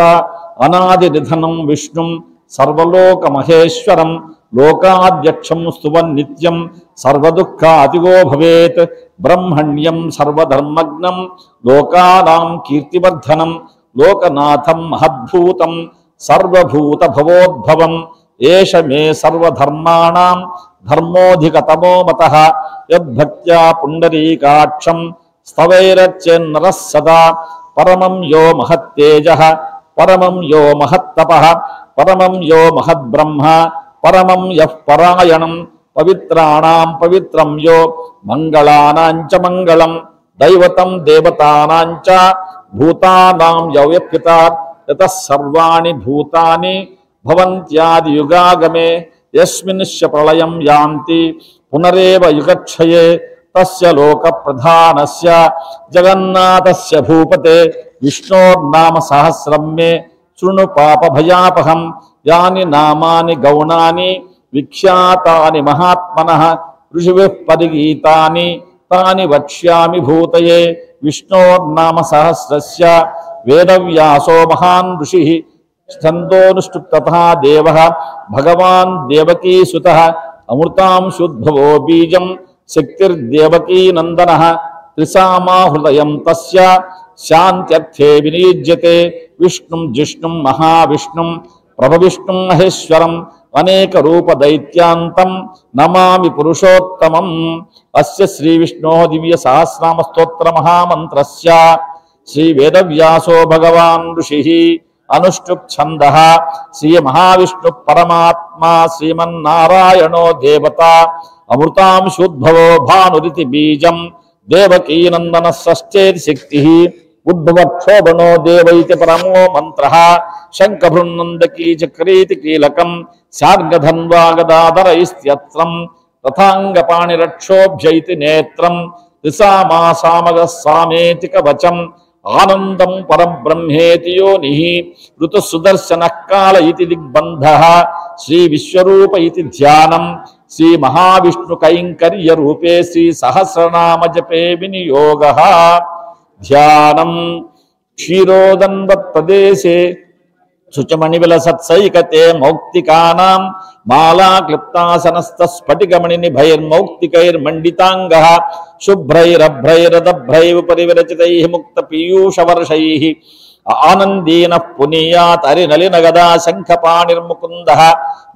అనాదినిధనం విష్ణుం సర్వలోకమహేశ్వరం లోకాధ్యక్షం స్తువన్ నిత్యం సర్వదుఃఖాతిగో భవేత్ బ్రహ్మణ్యం సర్వధర్మజ్ఞం లోకానాం కీర్తివర్ధనం లోకనాథం మహద్భూతం సర్వభూత భవోద్భవం ఏష మే సర్వధర్మాణాం ధర్మోధికతమో మతః యద్భక్త్యా పుండరీకాక్షం స్తవైరచ్చేన్నరః సదా పరమం యో మహత్తేజః పరమం యో మహత్తపః పరమం యో మహద్బ్రహ్మ పరమం యః పరాయణం పవిత్రాణాం పవిత్రం యో మంగళానాం చ మంగళం దైవతం దేవతానాం చ భూతానాం యవ్యపితాత్ యతః సర్వాణి భూతాని భవంత్యాదియుగాగమే యస్మిన్శ్చ ప్రళయం యాంతి పునరేవ యుగక్షయే తస్య లోక ప్రధానస్య జగన్నాథస్య భూపతే విష్ణోర్నామ సహస్రం మే శృణు పాపభయాపహం యాని నామాని గౌణాని విఖ్యాతాని మహాత్మనః ఋషిభిః పరిగీతాని తాని వక్ష్యామి భూతయే విష్ణోర్నామ సహస్రస్య వేదవ్యాసో మహాన్ ఋషిః ఛందోనుష్ఠుప్తథా దేవః భగవాన్ దేవకీసుతః అమృతాంశుద్భవో బీజం శక్తిర్దేవకీ నందనః త్రిసామాహృదయం తస్య శాంత్యర్థే వినియుజ్యతే విష్ణుం జిష్ణుం మహావిష్ణుం ప్రభవిష్ణుం మహేశ్వరం అనేక రూప దైత్యాంతం నమామి పురుషోత్తమం అస్య శ్రీ విష్ణోః దివ్య సహస్రనామ స్తోత్ర మహామంత్రస్య శ్రీ వేదవ్యాసో భగవాన్ ఋషిః అనుష్ఠుప్ ఛందః శ్రీ మహావిష్ణు పరమాత్మా శ్రీమన్నారాయణో దేవత అమృతాంశోద్భవో భానురితి బీజం దేవకీనందన షష్ఠేతి శక్తిః ఉద్భవక్షోభణో దేవైతి పరమో మంత్రః శంఖభృన్నందకీ చక్రీతి కీలకం శార్గధన్వా గదాధరైస్త్యత్రం తథాంగపాణిరక్షోభ్యైతి నేత్రం త్రిసామాసామగ సామేతి కవచం ఆనందం పరబ్రహ్మేతి యోనిః ఋతు సుదర్శన కాల ఇతి దిగ్బంధః శ్రీ విశ్వరూప ఇతి ధ్యానం శ్రీ మహావిష్ణు కైంకర్య రూపే శ్రీ సహస్రనామ జపే వినియోగః ధ్యానం క్షీరోదన్వత్ ప్రదేశే శుచమణివిలసత్సైకతే మౌక్తికానాం మాలా క్లిప్తాసనస్థ స్ఫటికమణి నిభైర్మౌక్తికైర్మండితాంగః శుభ్రైరభ్రైరదభ్రైవ పరివిరచితైః ముక్త పీయూషవర్షైః ఆనందీనః పునీయాత్ హరినలినగదా శంఖపాణిర్ముకుందః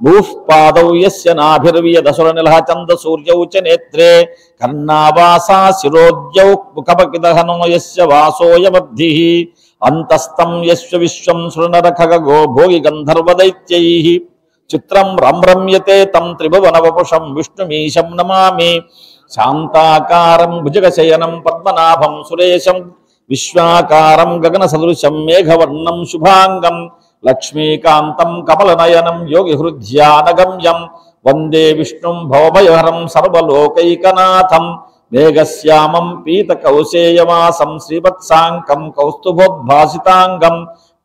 భూః పాదౌ యస్య నాభిర్వ్యదసురనిలః చందసూర్యౌ చ నేత్రే కర్ణావాసా శిరోద్యౌ ముఖపకిదహనో యస్య వాసోయమబ్ధిః అంతస్తం యస్య విశ్వం శృణరఖగో భోగి గంధర్వదైత్యైః చిత్రం రమ్రమ్యతే తం త్రిభువనవపుషం విష్ణుమీశం నమామి శాంతాకారం భుజగశయనం పద్మనాభం సురేశం విశ్వాకారం గగన సదృశం మేఘవర్ణం శుభాంగం లక్ష్మీకాంతం కమలనయనం యోగి హృద్యానగమ్యం వందే విష్ణుం భవభయహరం సర్వలోకైకనాథం మేఘశ్యామం పీతకౌశేయమాసం శ్రీవత్సాంకం కౌస్తుభోద్భాసితాంగం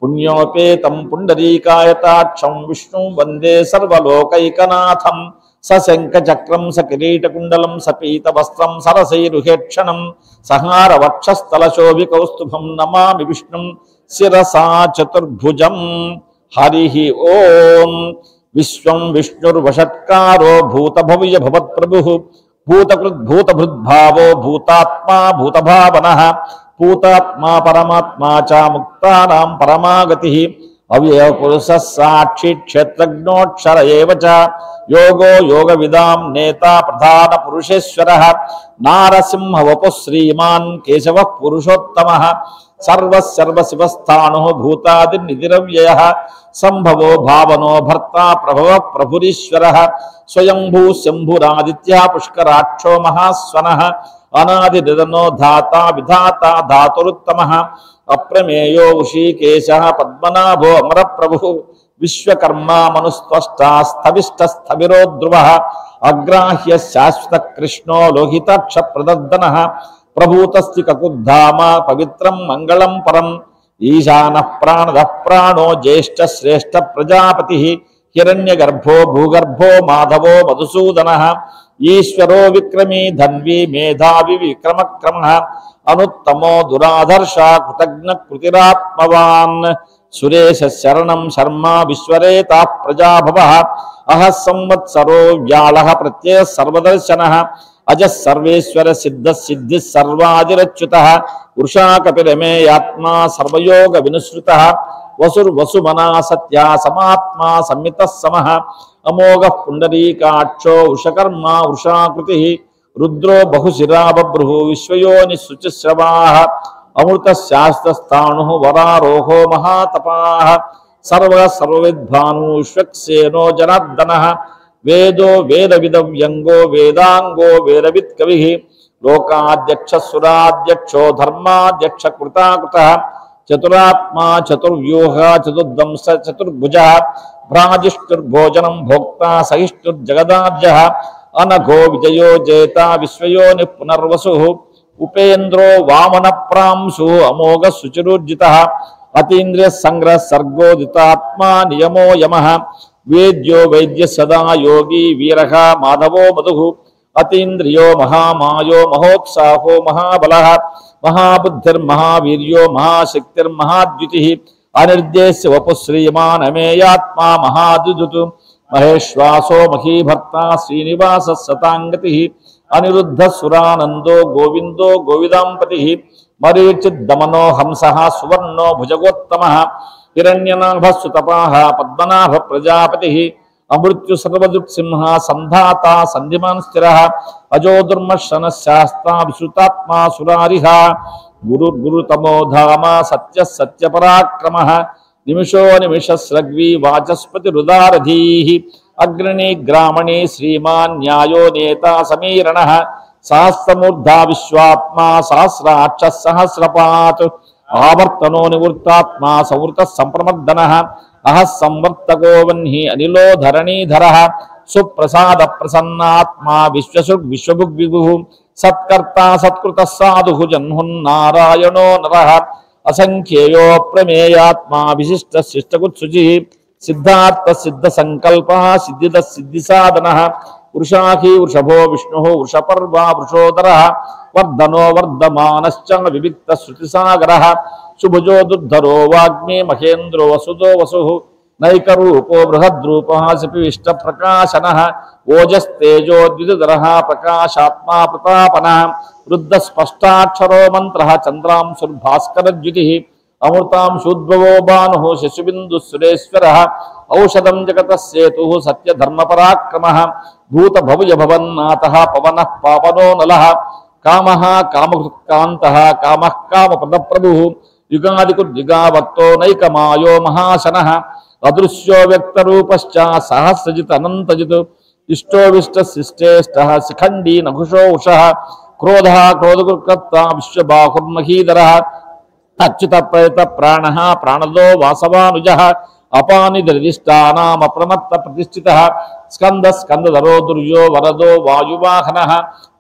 పుణ్యోపేతం పుండరీకాయతాక్షం విష్ణుం వందే సర్వలోకైకనాథం సశంఖచక్రం సకిరీటకుండలం సపీతవస్త్రం సరసైరుహేక్షణం సహారవక్షస్థలశోభికౌస్తుభం నమామి విష్ణుం శిరసా చతుర్భుజం. హరి ఓం. విశ్వం విష్ణుర్వషట్కారో భూతభవ్య భవత్ప్రభు భూతకృద్భూతభృద్భావో భూతాత్మా భూతభావనః భూతాత్మా పరమాత్మా చ ముక్తానాం పరమాగతిః అవ్యయపురుషः సాక్షి క్షేత్రజ్ఞోక్షర ఏవ చ యోగో యోగవిదాం నేత ప్రధాన పురుషేశ్వరः నారసింహ వపుః శ్రీమాన్ కేశవః పురుషోత్తమः సర్వశివస్థాణుః భూతాదిర్నిధిరవ్యయः సంభవో భావనో భర్తా ప్రభవః ప్రభురీశ్వరः స్వయంభూ శంభురాదిత్యः పుష్కరాక్షో మహాస్వనः అనాదినిధనో ధాతా విధాతా ధాతురుత్తమః అప్రమేయో వృషీకేశః పద్మనాభో అమరప్రభుః విశ్వకర్మా మనుస్త్వష్టా స్థవిష్టస్థవిరో ధ్రువః అగ్రాహ్య శాశ్వత కృష్ణో లోహితాక్ష ప్రదర్దనః ప్రభూతస్తి కకుద్ధామ పవిత్రం మంగళం పరం ఈశానః ప్రాణదః ప్రాణో జ్యేష్ఠ శ్రేష్ఠ ప్రజాపతిః హిరణ్యగర్భో భూగర్భో మాధవో మధుసూదనః ఈశ్వరో విక్రమీ ధన్వీ మేధావి విక్రమక్రమః అనుత్తమో దురాధర్ష కృతజ్ఞ కృతిరాత్మవాన్ సురేశ శరణం శర్మ విశ్వరేతా ప్రజాభవః అహ సంవత్సరో వ్యాళః ప్రత్యయ సర్వదర్శనః అజ సర్వేశ్వర సిద్ధ సిద్ధి సర్వాదిరచ్యుతః వృషాకపిరమేయాత్మా సర్వయోగ వినుసృతః వసుర్వసుమనా సత్యా సమాత్మా సంమితః సమః అమోఘః పుండరీకాక్షో వృషకర్మా వృషాకృతిః రుద్రో బహుశిరా బభ్రుః విశ్వయోని శుచిశ్రవాః అమృతశాస్త్రస్థాణుః వరారోహో మహాతపాః సర్వవిద్భాను విశ్వక్సేనో జనార్దనః వేదో వేదవిదవ్యంగో వేదాంగో వేదవిత్ కవిః లోకాధ్యక్ష సురాధ్యక్షో ధర్మాధ్యక్ష కృతాకృతః చతురాత్మా చతుర్వ్యూహ చతుర్దంశ చతుర్భుజః భ్రాజిష్ఠుర్భోజనం భోక్తా సహిష్ఠుర్జగదార్జః అనఘో విజయో జేత విశ్వయోని పునర్వసుః ఉపేంద్రో వామన ప్రాంశు అమోఘ శుచిరుర్జితః అతీంద్రియ సంగ్రహ సర్గోదితాత్మా నియమో యమః వేద్యో వైద్య సదా యోగి వీరః మాధవో మధుః అతీంద్రియో మహామాయో మహోత్సాహో మహాబలః మహాబుద్ధిర్మహావీర్యో మహాశక్తిర్మహాద్యుతిః అనిర్దేశ్య వపుః శ్రీమాన్ అమేయాత్మా మహాద్యుతు మహేశ్వాసో మహీభర్తా శ్రీనివాస సతాంగతిః అనిరుద్ధ సురానందో గోవిందో గోవిదాంపతిః మరీచిద్దమనో హంసః సువర్ణో భుజగోత్తమః హిరణ్యనాభ సుతపాః పద్మనాభ ప్రజాపతిః అమృత్యు సర్వదృక్సింహ సంధాత సంధిమాన్ స్థిరః అజో దుర్మర్శన శాస్తా విశ్రుతాత్మా సురారిః గురుతమో ధామ సత్య సత్యపరాక్రమః నిమిషో నిమిషస్రగ్వి వాచస్పతి రుదారధీః అగ్రణీ గ్రామణీ శ్రీమాన్ న్యాయో నేత సమీరణః సహస్రమూర్ధా విశ్వాత్మా సహస్రాక్ష సహస్రపాత్ ఆవర్తనో నివృత్తాత్మా సంవృత సంప్రమర్దనః అహ సంవర్తకో వహ్ని అనిలో ధరణీధరః సుప్రసాద ప్రసన్నాత్మా విశ్వభుగ్ విభుః సత్కర్తా సత్కృత సాధుః జన్మున్నారాయణో నరః అసంఖ్యేయో ప్రమేయాత్మా విశిష్ట శిష్టకుత్సుచిః సిద్ధార్థ సిద్ధ సంకల్ప సిద్ధిద సిద్ధి సాధనః వృషాఖీ వృషభో విష్ణుః వృషపర్వా వృషోదరః వర్ధనో వర్ధమానశ్చ వివిక్త శృతిసాగరః సుభుజో దుర్ధరో వాగ్మీ మహేంద్రో వసుదో వసుః నైకరూపో బృహద్రూపః శపివిష్ట ప్రకాశనః ఓజస్తేజో ద్విజధరః ప్రకాశాత్మా ప్రతాపనః వృద్ధ స్పష్టాక్షరో మంత్రః చంద్రాంశుర్భాస్కరద్యుతిః అమృతాంశూద్భవో భానుః శశిబిందు సురేశ్వరః ఔషధం జగతస్సేతుః సత్యధర్మపరాక్రమః భూతభవ్య భవన్నాథః పవనః పావనో నలః కామః కామకాంతః కామః కామపదప్రభుః యుగాదికుర్యుగావత్తో నైకమాయో మహాశనః అదృశ్యో వ్యక్తరూపశ్చ సహస్రజిత్ అనంతజిత్ ఇష్టోవిష్ట శిష్టేష్టః శిఖండీ నఘుషో ఉషః క్రోధః క్రోధకృత్కర్త విశ్వబాహుర్మహీధరః అచ్యుత ప్రేత ప్రాణః ప్రాణదో వాసవానుజః అపానిధిష్టానామప్రమత్త ప్రతిష్ఠితః స్కంద స్కందధరో దుర్యో వరదో వాయువాహనః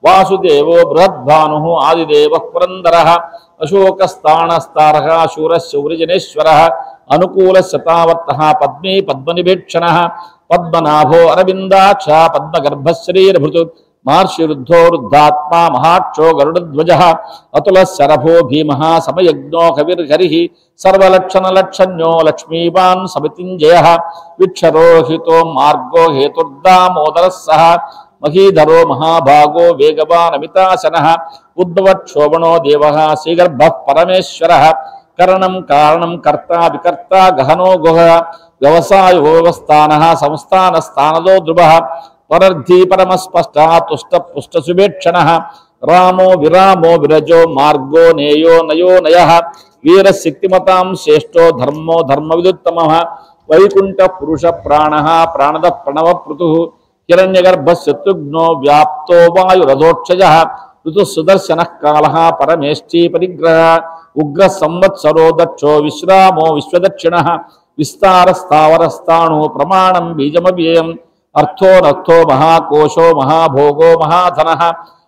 వాసుదేవో బృహద్భానుః ఆదిదేవః పురందరః అశోకస్థానస్తారః శూరశౌర్యజనేశ్వరः అనుకూలశతావర్తః పద్మే పద్మనిభేక్షణः పద్మనాభో అరవిందాక్ష పద్మగర్భశ్రీరభృతు మహర్షిరుద్ధో రుద్ధాత్మా మహాక్షో గరుడధ్వజః అతులశరభో భీమః సమయజ్ఞో కవిర్హరిః సర్వలక్షణలక్షణ్యో లక్ష్మీవాన్ సమితింజయః విక్షరోహితో మార్గో హేతుర్దామోదరः సహ మహీధరో మహాభాగో వేగవానమితాశనః ఉద్భవక్షోభణో దేవః శ్రీగర్భః పరమేశ్వరः కరణం కారణం కర్తా వికర్తా గహనో గుహ వ్యవసాయ వ్యవస్థానః సంస్థానస్థానదో ధ్రువః పరర్థి పరమస్పష్ట తుష్ట పుష్ట సుభేక్షణః రామో విరామో విరజో మార్గో నేయో నయో నయః వీరశక్తిమతాం శ్రేష్టో ధర్మో ధర్మవిదుత్తమః వైకుంఠ పురుష ప్రాణః ప్రాణద ప్రణవపృతుః హిరణ్యగర్భ శత్రుఘ్నో వ్యాప్తో వాయురథోక్షజః ఋతు సుదర్శనః కాలః పరమేష్ఠీ పరిగ్రహ ఉగ్ర సంవత్సరో దక్షో విశ్రామో విశ్వదక్షిణః విస్తార స్థావరస్థాణు ప్రమాణం బీజమవ్యయం అర్థో నర్థో మహాకోశో మహాభోగో మహాధనః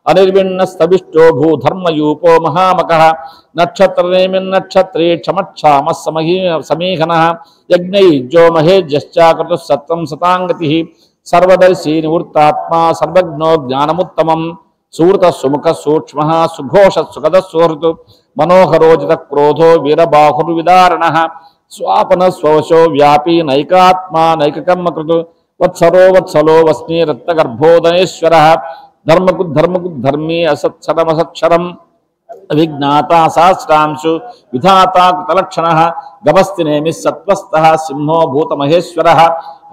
అనిర్విణ్ణ స్తవిష్టో భూధర్మయూపో మహామకః నక్షత్రనేమిన్నక్షత్రే క్షమక్షామ సమీహనః యజ్ఞయుజ్జో మహేజ్యశ్చాకృతు సత్వం సతాంగతిః సర్వదర్శీ నివృత్తాత్మా సర్వజ్ఞో జ్ఞానముత్తమం సూర్త సుముఖ సూక్ష్మ సుఘోష సుఖద సుహృతు మనోహరోజిత క్రోధో వీరబాహుర్విదారణః స్వాపన స్వవశో వ్యాపీ నైకాత్మా నైకకర్మకృతు వత్సరో వత్సలో వస్మి రత్నగర్భోదనేశ్వరः ధర్మీ అసత్సరమసత్సరం అవిజ్ఞాత సహస్రాంశు విధాత కృతలక్షణః గమస్తినేమి సత్వస్థః సింహో భూతమహేశ్వరः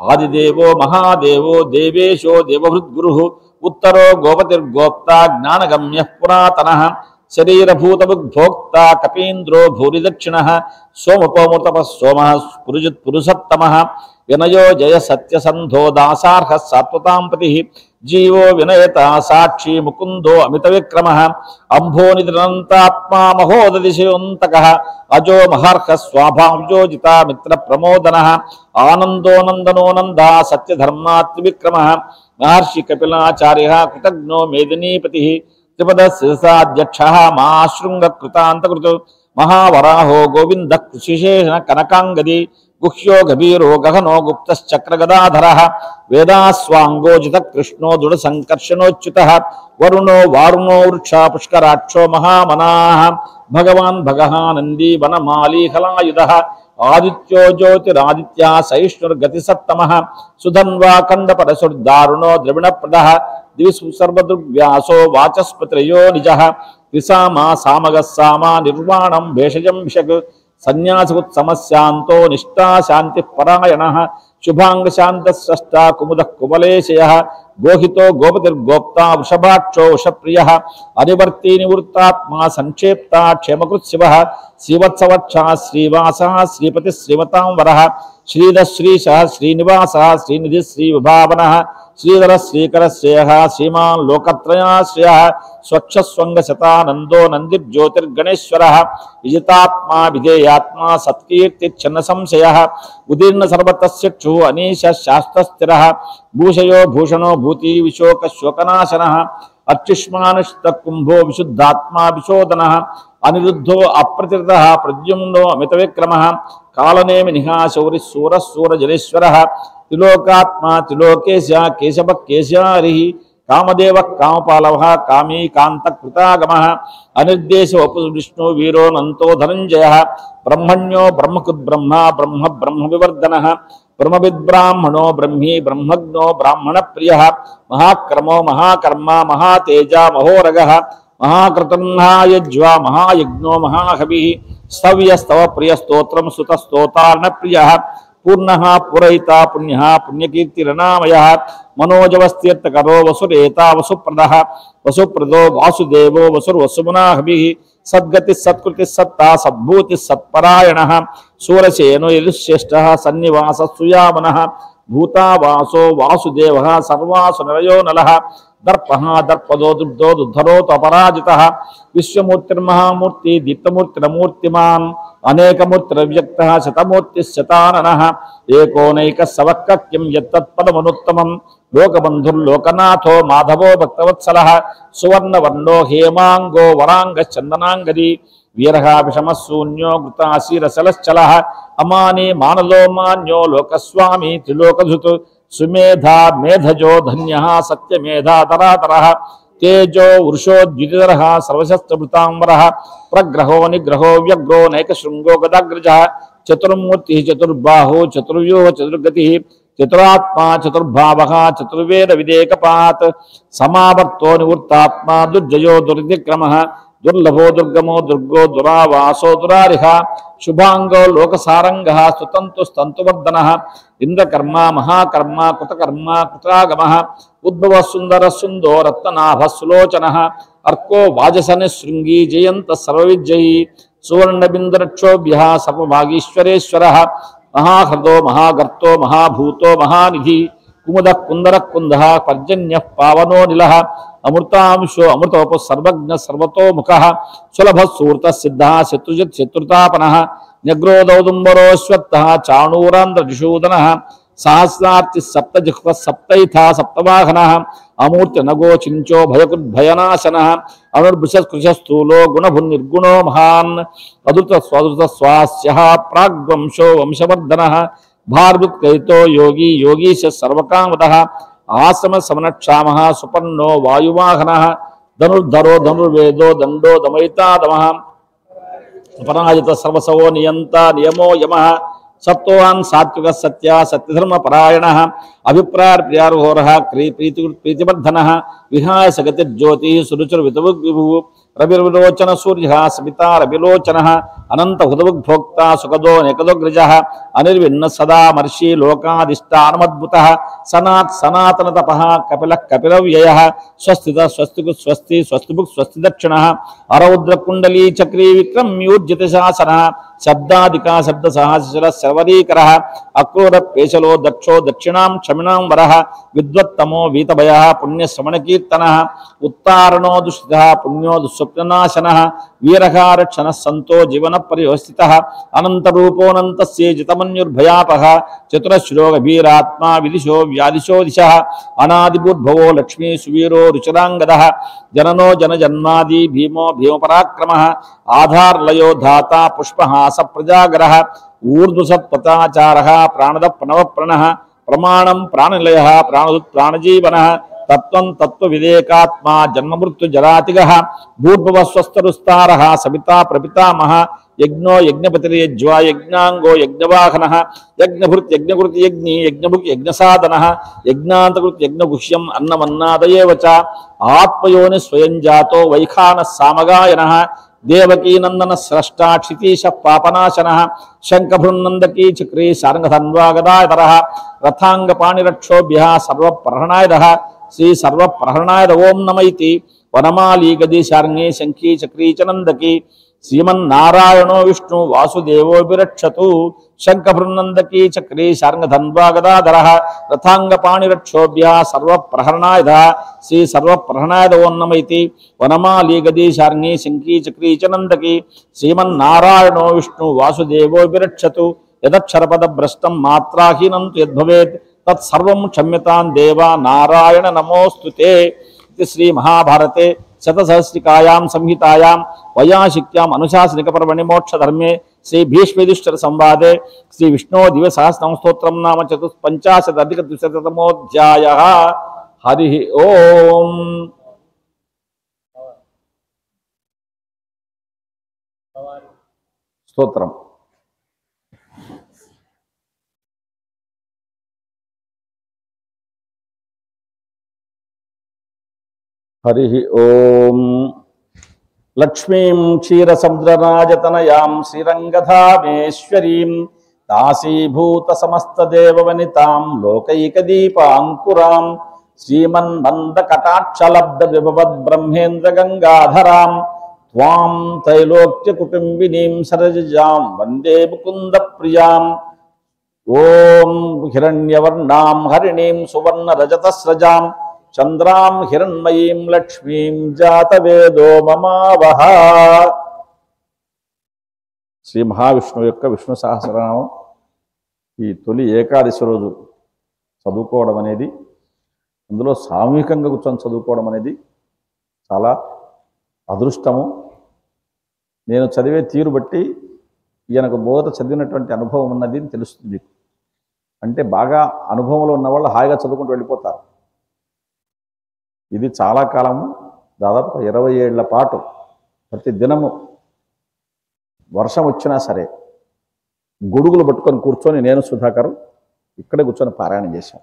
ఆదిదేవో మహాదేవో దేవేశో దేవహృద్గురుః ఉత్తరో గోపతిర్గోప్తా జ్ఞానగమ్యః పురాతనః శరీరభూతభుగ్భోక్త కపీంద్రో భూరిదక్షిణః సోమపోమృతపः సోమः పురుషోత్తమః వినయో జయ సత్యసంధో దాసార్హ సాత్వతాం పతిః జీవో వినయత సాక్షి ముకుందో అమిత విక్రమః అంభోనిధనంతాత్మా మహోదదిశయోంతకః అజో మహర్హ స్వాభావ్యోజిత మిత్ర ప్రమోదనః ఆనందో నందనో నందా సత్యధర్మాత్రివిక్రమః మహర్షి కపిలాచార్యః కృతజ్ఞో మేదినీపతిః త్రిపద శిరసాధ్యక్షః మహాశృంగకృతాంతకృతు మహావరాహో గోవింద కృషిశేషణ కనకాంగది గుహ్యో గభీరో గహనో గుప్తశ్చక్రగదాధరః వేదాస్వాంగోజిత కృష్ణో దృఢ సంకర్షణోచ్యుతః వరుణో వారుణో వృక్ష పుష్కరాక్షో మహామనాః భగవాన్ భగః నంది వనమాలీ హలాయుధః ఆదిత్యో జ్యోతిరాదిత్య సహిష్ణుర్గతిసత్తమః సుధన్వా ఖండపరశుర్దారుణో ద్రవిణప్రదః దివిసర్వదృగ్వ్యాసో వాచస్పతిరయో నిజః త్రిసామా సామగः సామా నిర్వాణం భేషజం భిషక్ సన్యాసముత్సమస్యాంతో నిష్ఠా శాంతి పరాయణః శుభాంగ శాంతస్రష్ట కుముదః కుమలేశయః గోహితో గోపతిర్గోప్తా వృషభాక్షో వృషప్రియః అనివర్తి నివృత్తాత్మా సంక్షేప్తా క్షేమకృత్ శివః శ్రీవత్సవక్షः శ్రీవాసः శ్రీపతి శ్రీమతాం వరః శ్రీధ శ్రీశः శ్రీనివాసः శ్రీనిధి శ్రీవిభావనః శ్రీధర శ్రీకర శ్రేయః శ్రీమాన్ లోకత్రయాశ్రయః స్వచ్ఛస్వంగ శతానందో నందిర్జ్యోతిర్గణేశ్వరః విజితాత్మా విధేయాత్మా సత్కీర్తిచ్ఛన్న సంశయః ఉదీర్ణ సర్వతస్యక్షు అనీశ శాస్త్రస్థిరః భూషయో భూషణో భూతి విశోక శోకనాశనః అత్యుష్మానుష్ట కుంభో విశుద్ధాత్మా విశోదనః అనిరుద్ధో అప్రతిరతః ప్రద్యుమ్నో అమిత విక్రమః కాలనేమి నిహాశౌరి శూరశూరజనేశ్వరః త్రిలోకాత్మా త్రిలోకేశ కేశవ కేశారిః కామదేవ కామపాలవః కామీ కాంతకృతాగమః అనిర్దేశ వపు విష్ణు వీరో నంతో ధనంజయః బ్రహ్మణ్యో బ్రహ్మకుద్బ్రహ్మ బ్రహ్మ బ్రహ్మ వివర్ధనః బ్రహ్మవిద్బ్రాహ్మణో బ్రహ్మీ బ్రహ్మజ్ఞో బ్రాహ్మణ ప్రియః మహాక్రమో మహాకర్మ మహాతేజ మహోరగః మహాకృతన్నాయజ్వా మహాయజ్ఞో మహాహవిః స్తవ్యస్తవ ప్రియస్తోత్రం సుతస్తోతార్ణ ప్రియః పూర్ణః పురహిత పుణ్యః పుణ్యకీర్తిరనామయః మనోజవస్తీర్థకరో వసురేతా వసుప్రదః వసుప్రదో వాసుదేవో వసుర్వసుమనాహవిః సద్గతి సత్కృతి సత్తా సద్భూతి సత్పరాయణః సూరసేనో యదుశ్రేష్టః సన్నివాస సుయామనః భూతావాసో వాసుదేవః సర్వాసు నరయో నలః దర్పః దర్పదో దుర్దో దుద్ధరోతు అపరాజితః విశ్వమూర్తిర్మహామూర్తి దీప్తమూర్తిరమూర్తిమాన్ అనేకమూర్తిరవ్యక్తః శతమూర్తిశ్శతాననః ఏకోనైకः సవక్కక్యం యత్తత్పదమనుత్తమం లోకబంధుర్లోకనాథో మాధవో భక్తవత్సలః సువర్ణవర్ణో హేమాంగో వరాంగశ్చందనాంగది వీరః విషమశూన్యో కృతాశీరసలశ్చలః అమాని మానలో మాన్యో లోకస్వామి త్రిలోకధృత్ సుమేధా మేధజో ధన్యః సత్యమేధాతరాతరః తేజో వృషో ద్వితిధరః సర్వశస్త్రభృతాంబరః ప్రగ్రహో నిగ్రహో వ్యగ్రో నైకశృంగో గదాగ్రజः చతుర్మూర్తిः చతుర్బాహో చతుర్వ్యూహ చతుర్గతిः చతురాత్మా చతుర్భావః చతుర్వేద విదేకపాత్ సమావర్తో నివృత్తాత్మా దుర్జయో దుర్విక్రమః దుర్లభో దుర్గమో దుర్గో దురావాసో దురారిహ శుభాంగో లోకసారంగః స్తుతంతు స్తన్తువర్ధనః ఇంద్రకర్మ మహాకర్మ కృతకర్మ కృతాగమః ఉద్భవ సుందర సుందో రత్ననాభ సులోచనః అర్కో వాజసని శృంగీ జయంత సర్వవిజయీ సువర్ణబిందురక్షోభ్యః సర్వభాగీశ్వరేశ్వరః మహాహృదో మహాగర్తో మహాభూతో మహానిధి కుముద కుందర కుందః పర్జన్యః పావనో నిలః అమృతాంశో అమృతోప సర్వజ్ఞ సర్వతోముఖః సులభ సూర్త సిద్ధ శత్రుజిత్ శత్రుతాపనః న్యగ్రోదౌదుంబరోశ్వత్థః చాణూరాంధ్రజుషూదనః సహస్రార్చి సప్తజిహ్వ సప్తైథా సప్తవాహనః అమూర్తి నగోచించో భయకుద్భయనాశనః అనుర్భృశస్కృశస్థూలో గుణభుర్నిర్గుణో మహాన్ అదృత స్వదృత స్వాస్యః ప్రాగ్వంశో వంశవర్ధనః భార్భుత్కైతో యోగి యోగీశ సర్వకామదః ఆశ్రమ సమనక్షామః సుపర్ణో వాయువాహనః ధనుర్ధరో ధనుర్వేదో దండో దమయితాదమః అపరాజిత సర్వసవో నియంత నియమో యమః సత్వాన్ సాత్విక సత్య సత్యధర్మ పరాయణః అభిప్రాయ ప్రియారోహరః ప్రీతివర్ధనః విహాయ సగతిర్జ్యోతి సురుచుర్ వితవుగ్విభుః రవిర్విలోచన సూర్యః సవితా రవిలోచనః అనంత హుదవుగ్భోక్త సుఖదో నికదోగ్రజః అనిర్విన్న సదా మర్షి లోకాదిష్టానమద్భుతః సనాత్ సనాతన తపః కపిలః కపిలవ్యయః స్వస్తిత స్వస్తికు స్వస్తి స్వస్తిభుక్ స్వస్తి దక్షిణః అరౌద్ర కుండలీ చక్రీ విక్రమ్యూర్జిత శాసనః శబ్దాదికా శబ్ద సహస్ర శర్వరీకరః అక్రూర పేశలో దక్షో దక్షిణాం క్షమిణాం వరః విద్వత్తమో వీతభయః పుణ్యశ్రవణకీర్తనః ఉత్తారణో దుష్టితః పుణ్యో దుస్వప్ననాశనః వీరః రక్షణః సంతో జీవన పరివ్యవస్థితః అనంతరూపోనంతస్య జితమన్యుర్భయాపః చతురశ్లో గభీరాత్మా విదిశో వ్యాదిశో దిశః అనాదిభూద్భవో లక్ష్మీ సువీరో రుచిరాంగదః జననో జనజన్మాది భీమో భీమపరాక్రమః ఆధార్లయో ధాత పుష్పహాస ప్రజాగరః ఊర్ధ్వసత్పతాచారః ప్రాణద ప్రణవప్రణః ప్రమాణం ప్రాణనిలయః ప్రాణదుత్ ప్రాణజీవనః తత్వం తత్వవిదేకాత్మా జన్మమృత్యుజరాతిగః భూర్భువస్వస్తరుస్తారః సవితా ప్రపితామహ యజ్ఞో యజ్ఞపతిర్యజ్వా యజ్ఞాంగో యజ్ఞవాహనః యజ్ఞభృత్ యజ్ఞీ యజ్ఞభుక్ యజ్ఞసాధనః యజ్ఞాంతకృత్ యజ్ఞగుహ్యం అన్నమన్నాదయేవ చ ఆత్మయోని స్వయం జాతో వైఖానః సామగాయనః దేవకీనందన స్రష్టా క్షితీశ పాపనాశనః శంఖభృన్నందకీ చక్రీ శార్ంగధన్వాగదాయతరః రథాంగపాణిరక్షోభ్యః సర్వప్రహణాయదః శ్రీ సర్వప్రహణాయద ఓం నమైతి వనమాలీ గది శార్ంగే శంఖీ చక్రీ చ నందకీ శ్రీమన్నారాయణో విష్ణు వాసుదేవో విరక్షతు శంఖభృన్నందకీ చక్రీ శార్ంగధన్వాగదాధరః రథాంగపాణిరక్షోభ్యః సర్వప్రహరణాయదః శ్రీ సర్వప్రహణాయద ఓం నమైతి వనమాలీ గది శార్ంగే శంఖీ చక్రీ చ నందకీ శ్రీమన్నారాయణో విష్ణు వాసుదేవో విరక్షతు యదక్షరపదభ్రష్టం మాత్రాహీనం యద్భవేత్ తత్సర్వం క్షమ్యతాం దేవా నారాయణ నమోస్తుతే ఇది శ్రీ మహాభారతే శతసహస్రికాయాం సంహితాయాం వైయాశిక్యాం అనుశాసనిక పర్వణి మోక్షధర్మే శ్రీ భీష్మయుధిష్ఠిర సంవాదే శ్రీ విష్ణో దివ్య సహస్రనామ స్తోత్రం నామ 450-200 హరి ఓం. స్తోత్రం. హరి ఓం. లక్ష్మీం క్షీరసముద్రరాజతనయాం శ్రీరంగధామేశ్వరీం దాసీభూత సమస్తదేవవనితాం లోకైకదీపాంకురాం శ్రీమన్మందకటాక్షలబ్ధ విభవద్ బ్రహ్మేంద్ర గంగాధరాం త్వాం త్రైలోక్యకుటుంబినీం సరజాం వందే ముకుంద ప్రియాం. ఓం హిరణ్యవర్ణాం హరిణీం సువర్ణ రజతస్రజాం చంద్రాం హిరణ్మయీం లక్ష్మీం జాతవేదో మమావహ. శ్రీ మహావిష్ణువు యొక్క విష్ణు సహస్రనామం ఈ తొలి ఏకాదశి రోజు చదువుకోవడం అనేది, అందులో సామూహికంగా కూర్చొని చదువుకోవడం అనేది చాలా అదృష్టము. నేను చదివే తీరు బట్టి ఈయనకు మొదట చదివినటువంటి అనుభవం ఉన్నది అని తెలుస్తుంది. అంటే బాగా అనుభవంలో ఉన్న వాళ్ళు హాయిగా చదువుకుంటూ వెళ్ళిపోతారు. ఇది చాలా కాలము, దాదాపు 20 ఏళ్ల పాటు ప్రతి దినము వర్షం వచ్చినా సరే గొడుగులు పట్టుకొని కూర్చొని నేను సుధాకర్ ఇక్కడే కూర్చొని పారాయణం చేశాం.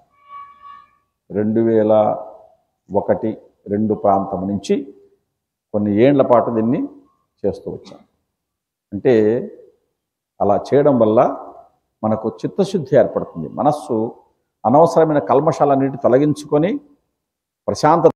2001-2 ప్రాంతం నుంచి కొన్ని ఏళ్ల పాటు దీన్ని చేస్తూ వచ్చాం. అంటే అలా చేయడం వల్ల మనకు చిత్తశుద్ధి ఏర్పడుతుంది. మనస్సు అనవసరమైన కల్మషాలన్నిటి తొలగించుకొని ప్రశాంతత